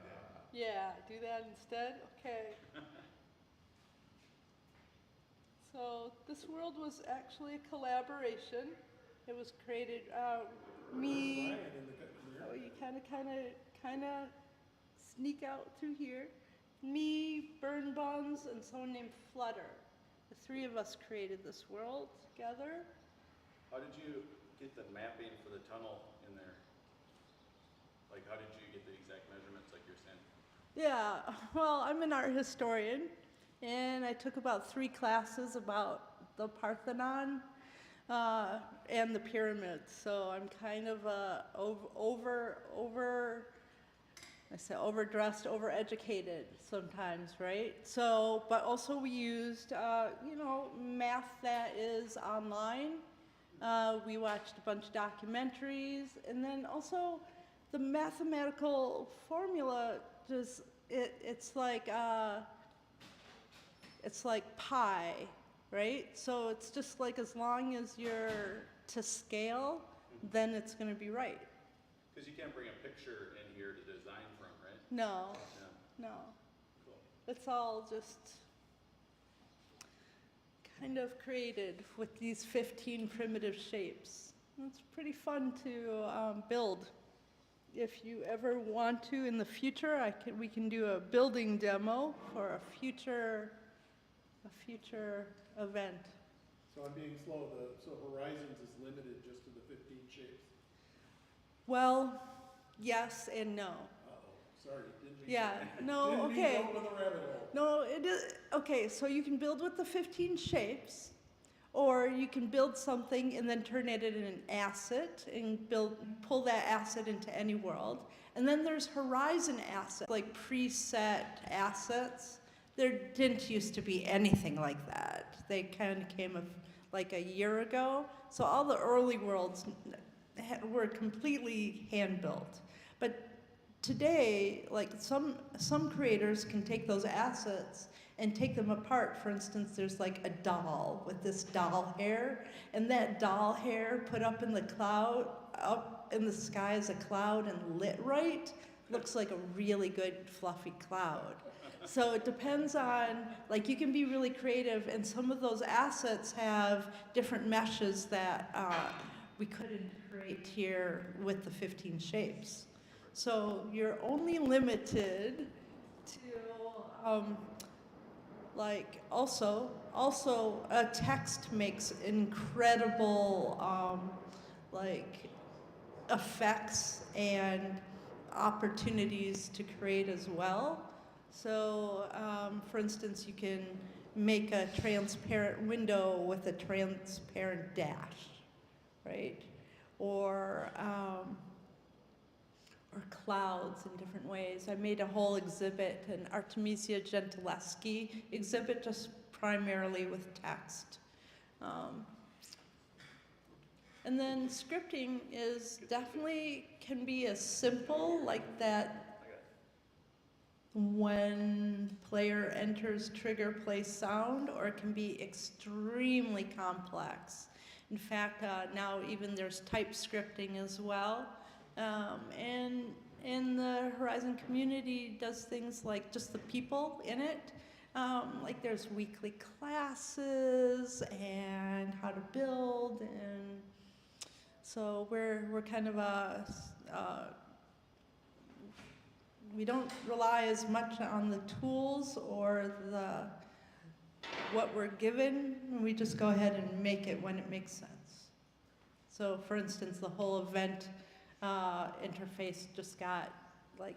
Yeah, do that instead? Okay. So this world was actually a collaboration. It was created, me, you kind of sneak out through here. Me, Burn Buns, and someone named Flutter. The three of us created this world together. How did you get the mapping for the tunnel in there? Like, how did you get the exact measurements like you're saying? Yeah, well, I'm an art historian, and I took about 3 classes about the Parthenon and the pyramids. So I'm kind of overdressed, overeducated sometimes, right? So, but also we used, math that is online. We watched a bunch of documentaries, and then also the mathematical formula just, it's like pi, right? So it's just like as long as you're to scale, then it's going to be right. Because you can't bring a picture in here to design from, right? No, Yeah. no. Cool. It's all just kind of created with these 15 primitive shapes. It's pretty fun to build. If you ever want to in the future, we can do a building demo for a future event. So I'm being slow, so Horizons is limited just to the 15 shapes? Well, yes and no. Sorry, didn't mean Yeah, to. no, Didn't mean okay. to open the rabbit hole. No, it is, okay, so you can build with the 15 shapes, or you can build something and then turn it into an asset and pull that asset into any world. And then there's horizon assets, like preset assets. There didn't used to be anything like that. They kind of came of like a year ago. So all the early worlds were completely hand-built. But today, like some creators can take those assets and take them apart. For instance, there's like a doll with this doll hair, and that doll hair put up in the cloud, up in the sky as a cloud and lit right, looks like a really good fluffy cloud. So it depends on, like, you can be really creative, and some of those assets have different meshes that we couldn't create here with the 15 shapes. So you're only limited to, like, also text makes incredible, like, effects and opportunities to create as well. So, for instance, you can make a transparent window with a transparent dash, right? Or clouds in different ways. I made a whole exhibit, an Artemisia Gentileschi exhibit, just primarily with text. And then scripting is definitely can be as simple like that when player enters trigger play sound, or it can be extremely complex. In fact, now even there's type scripting as well. And the Horizon community does things like just the people in it. Like there's weekly classes and how to build, and so we're kind of we don't rely as much on the tools or what we're given. We just go ahead and make it when it makes sense. So for instance, the whole event interface just got like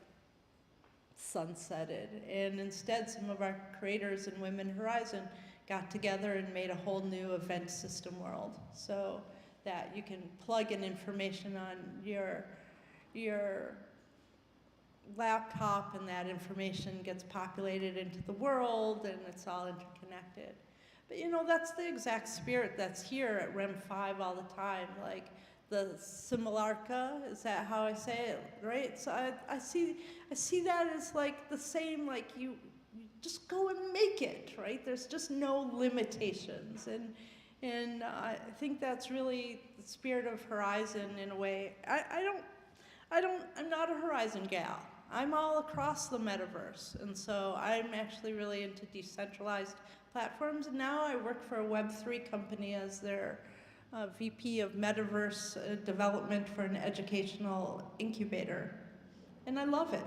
sunsetted, and instead some of our creators in Women Horizon got together and made a whole new event system world, so that you can plug in information on your laptop, and that information gets populated into the world, and it's all interconnected. But you know, that's the exact spirit that's here at REM 5 all the time. Like the Similarca, is that how I say it, right? So I see that as like the same, like you just go and make it, right? There's just no limitations, and I think that's really the spirit of Horizon in a way. I'm not a Horizon gal. I'm all across the metaverse, and so I'm actually really into decentralized platforms. And now I work for a Web3 company as their VP of Metaverse Development for an educational incubator, and I love it.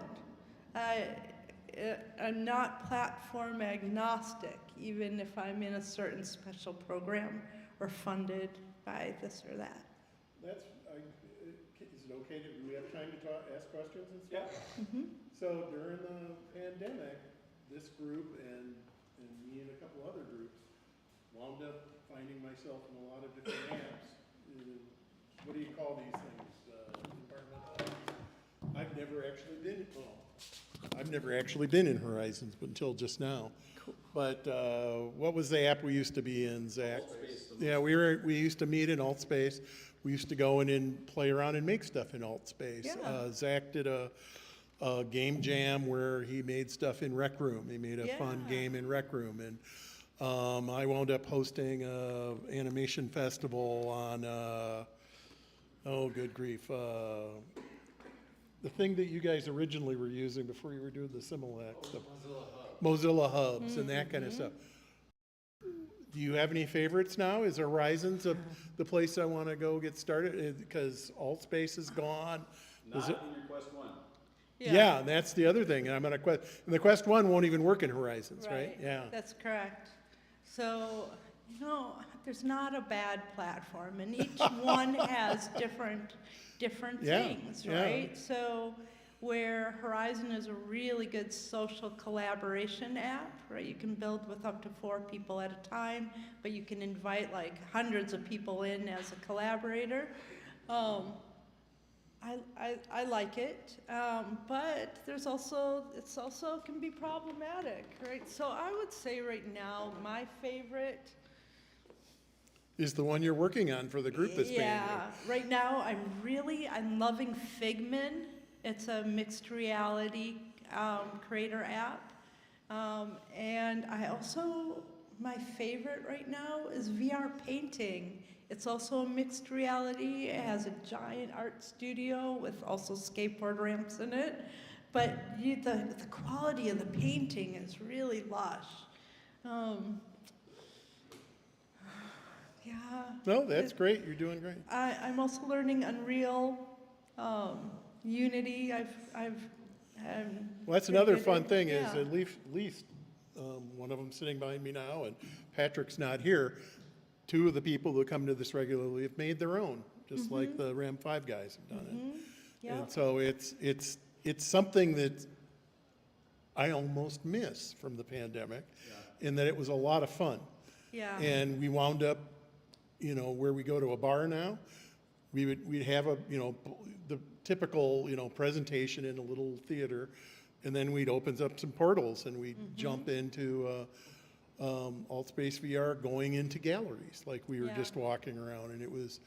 I'm not platform agnostic, even if I'm in a certain special program or funded by this or that. That's, is it okay, do we have time to ask questions and stuff? Yeah. Mm-hmm. So during the pandemic, this group and me and a couple other groups wound up finding myself in a lot of different apps. What do you call these things? Environmental apps. I've never actually been in Horizons until just now. Cool. But what was the app we used to be in, Zach? Yeah, we used to meet in Altspace. We used to go in and play around and make stuff in Altspace. Yeah. Zach did a game jam where he made stuff in Rec Room. He made a fun game in Rec Room, and I wound up hosting a animation festival on oh good grief, the thing that you guys originally were using before you were doing the Similac stuff. Mozilla Hubs and that kind of stuff. Do you have any favorites now? Is Horizons the place I want to go get started? Because Altspace is gone. Not in your Quest 1. Yeah, that's the other thing. And I'm on a Quest. And the Quest 1 won't even work in Horizons, right? Yeah. That's correct. So, you know, there's not a bad platform, and each one has different things, right? So where Horizon is a really good social collaboration app, right? You can build with up to 4 people at a time, but you can invite like hundreds of people in as a collaborator. I like it, but it's also can be problematic, right? So I would say right now my favorite is the one you're working on for the group that's paying you. Yeah, right now I'm loving Figmin. It's a mixed reality creator app. And I also, my favorite right now is VR painting. It's also a mixed reality. It has a giant art studio with also skateboard ramps in it. But the quality of the painting is really lush. Yeah. No, that's great. You're doing great. I'm also learning Unreal, Unity. Well, that's another fun thing is yeah. at least one of them sitting behind me now, and Patrick's not here. Two of the people who come to this regularly have made their own, just like the Ram 5 guys have done it. Yep. And so it's something that I almost miss from the pandemic, in that it was a lot of fun. Yeah. And we wound up, where we go to a bar now, we'd have the typical, presentation in a little theater, and then we'd open up some portals and we'd jump into AltSpace VR, going into galleries like we were just walking around. And it was,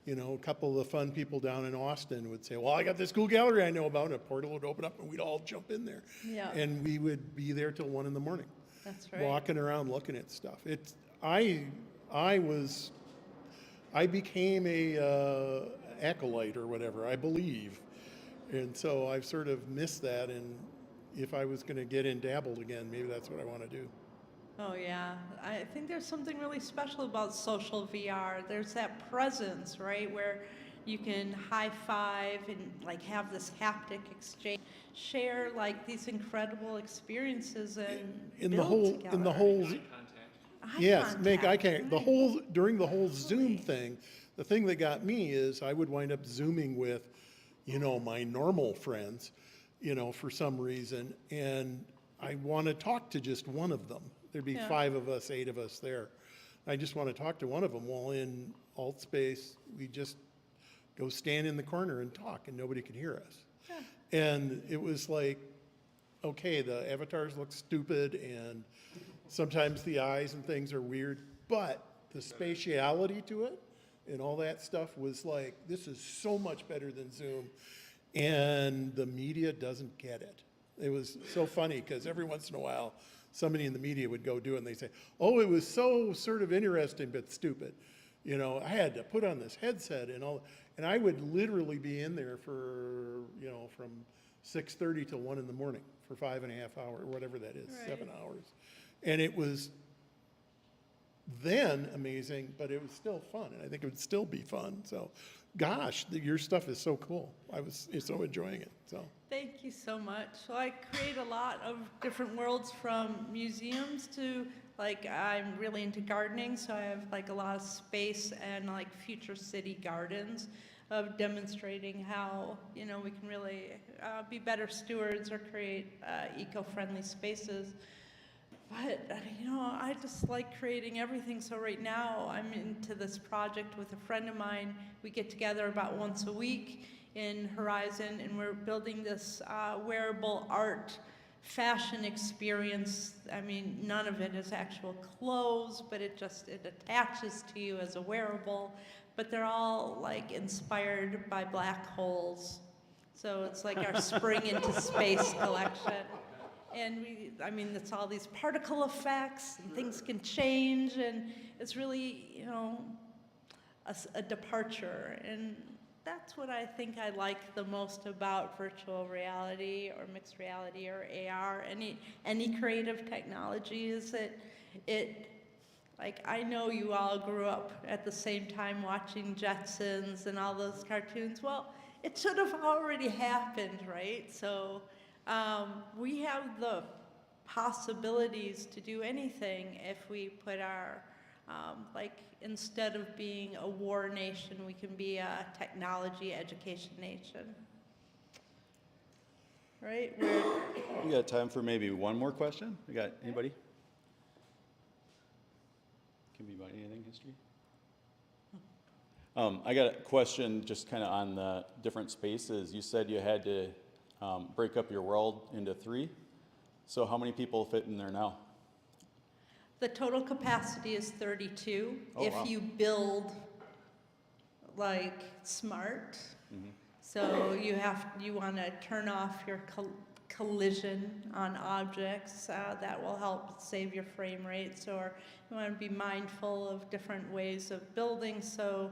a couple of the fun people down in Austin would say, well, I got this cool gallery I know about, and a portal would open up and we'd all jump in there. Yeah. And we would be there till 1 a.m. That's right. Walking around looking at stuff. I became a acolyte or whatever, I believe. And so I've sort of missed that, and if I was gonna get in dabbled again, maybe that's what I wanna do. Oh yeah, I think there's something really special about social VR. There's that presence, right, where you can high five and like have this haptic exchange, share like these incredible experiences and build together. Yes, make eye contact. During the whole Zoom thing, the thing that got me is I would wind up Zooming with, my normal friends, for some reason, and I want to talk to just one of them. There'd be 5 of us, 8 of us there. I just want to talk to one of them. Well, in AltSpace, we just go stand in the corner and talk, and nobody could hear us. Yeah. And it was like, okay, the avatars look stupid, and sometimes the eyes and things are weird, but the spatiality to it and all that stuff was like, this is so much better than Zoom. And the media doesn't get it. It was so funny because every once in a while, somebody in the media would go do it and they say, oh, it was so sort of interesting but stupid. I had to put on this headset and all, and I would literally be in there for, from 6:30 till 1 a.m. for 5.5 hours, or whatever that is, Right. 7 hours. And it was then amazing, but it was still fun, and I think it would still be fun. So, gosh, your stuff is so cool. I was so enjoying it. So. Thank you so much. So I create a lot of different worlds, from museums to I'm really into gardening, so I have a lot of space and future city gardens of demonstrating how we can really be better stewards or create eco-friendly spaces. But I just like creating everything. So right now I'm into this project with a friend of mine. We get together about once a week in Horizon, and we're building this wearable art fashion experience. I mean, none of it is actual clothes, but it attaches to you as a wearable. But they're all inspired by black holes. So it's like our spring into space collection. And it's all these particle effects, and things can change, and it's really, a departure. And that's what I think I like the most about virtual reality or mixed reality or AR, any creative technology, is that I know you all grew up at the same time watching Jetsons and all those cartoons. Well, it should have already happened, right? So we have the possibilities to do anything if we put our, instead of being a war nation, we can be a technology education nation. Right? We got time for maybe one more question. We got anybody? Can be about anything, history. I got a question just kind of on the different spaces. You said you had to break up your world into 3. So how many people fit in there now? The total capacity is 32. Oh, If wow. you build like smart, Mhm. so you want to turn off your collision on objects. That will help save your frame rates, or you want to be mindful of different ways of building. So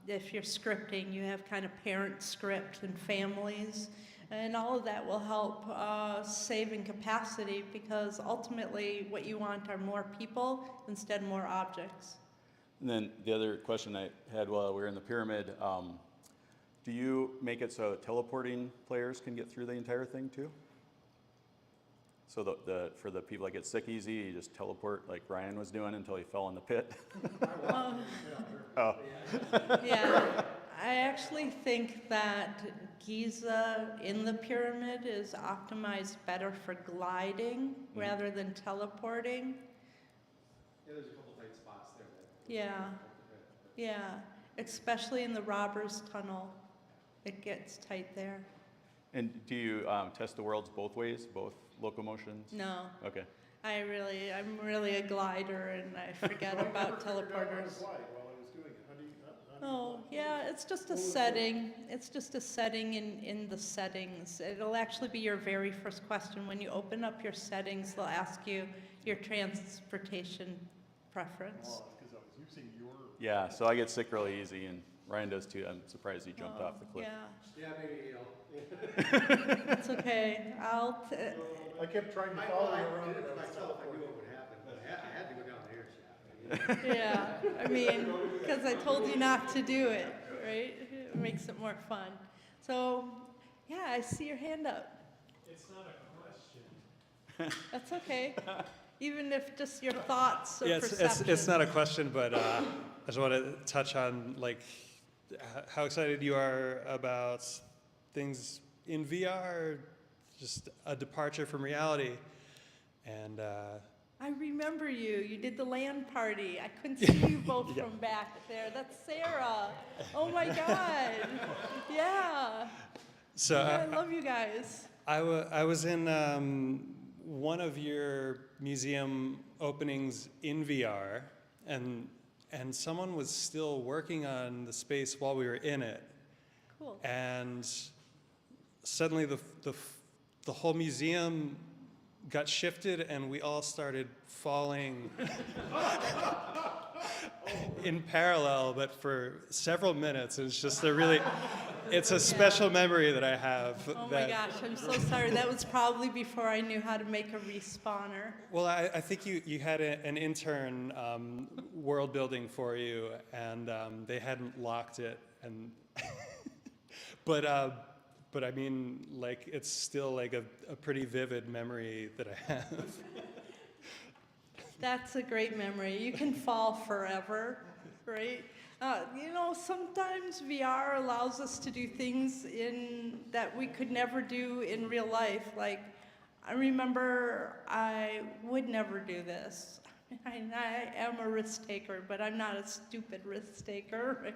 if you're scripting, you have kind of parent script and families, and all of that will help save in capacity, because ultimately what you want are more people instead of more objects. And then the other question I had while we were in the pyramid, do you make it so teleporting players can get through the entire thing too? So for the people that get sick easy, you just teleport like Ryan was doing until he fell in the pit? Oh. Yeah, I actually think that Giza in the pyramid is optimized better for gliding rather than teleporting. Yeah, there's a couple tight spots there. Yeah, yeah, especially in the robbers tunnel. It gets tight there. And do you test the worlds both ways, both locomotions? No. Okay. I'm really a glider, and I forget about teleporters. Oh, yeah, it's just a setting. It's just a setting in the settings. It'll actually be your very first question. When you open up your settings, they'll ask you your transportation preference. Yeah, so I get sick really easy, and Ryan does too. I'm surprised he jumped off the cliff. Yeah, Yeah, maybe, it's okay. I kept trying to I follow you did around. it for myself, I knew what would happen, but I had to go down the air shaft. Yeah, I mean, because I told you not to do it, right? It makes it more fun. So, yeah, I see your hand up. It's not a question. That's okay. Even if just your thoughts or Yeah, perceptions. it's not a question, but I just want to touch on like how excited you are about things in VR, just a departure from reality. And I remember you. You did the LAN party. I couldn't see you both Yeah. from back there. That's Sarah. Oh my God. Yeah. so Yeah, I love you guys. I was in one of your museum openings in VR, and someone was still working on the space while we were in it. Cool. And suddenly the whole museum got shifted, and we all started falling in parallel, but for several minutes. It's just it's a special memory that I have. Oh my gosh, I'm so sorry. That was probably before I knew how to make a respawner. Well, I think you had an intern world building for you, and they hadn't locked it, and but I mean, like, it's still like a pretty vivid memory that I have. That's a great memory. You can fall forever, right? Sometimes VR allows us to do things that we could never do in real life. Like, I remember I would never do this. I am a risk taker, but I'm not a stupid risk taker, right?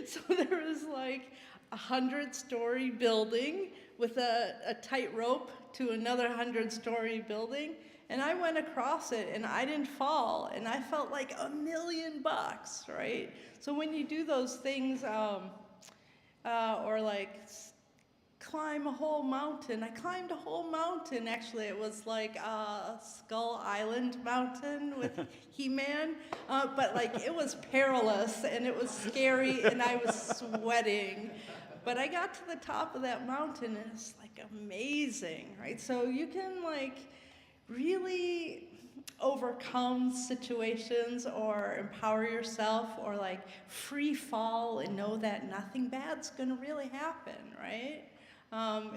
So there was like a 100-story building with a tightrope to another 100-story building. And I went across it, and I didn't fall, and I felt like $1 million, right? So when you do those things, or like climb a whole mountain, I climbed a whole mountain. Actually, it was like Skull Island Mountain with He-Man, but like it was perilous, and it was scary, and I was sweating. But I got to the top of that mountain, and it's like amazing, right? So you can like really overcome situations or empower yourself, or like free fall and know that nothing bad's gonna really happen, right?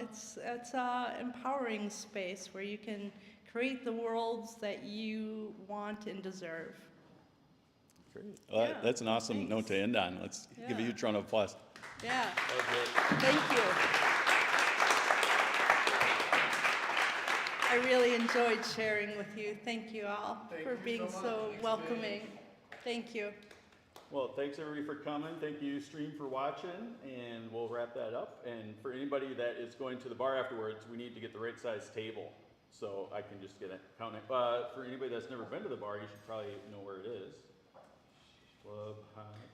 It's an empowering space where you can create the worlds that you want and deserve. Great. Well, Yeah, that's an awesome thanks. note to end on. Let's give a Yeah. huge round of applause. Yeah, That was great. thank you. I really enjoyed sharing with you. Thank you all for being so welcoming. Thank you. Well, thanks everybody for coming. Thank you, stream, for watching, and we'll wrap that up. And for anybody that is going to the bar afterwards, we need to get the right size table. So I can just get a count. For anybody that's never been to the bar, you should probably know where it is. Club,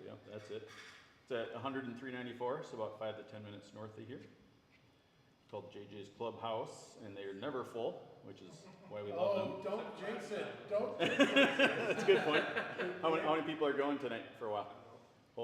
yep, that's it. It's at 103.94, so about 5 to 10 minutes north of here. It's called JJ's Clubhouse, and they're never full, which is why we love them. Don't jinx it, don't. That's a good point. How many people are going tonight for a while?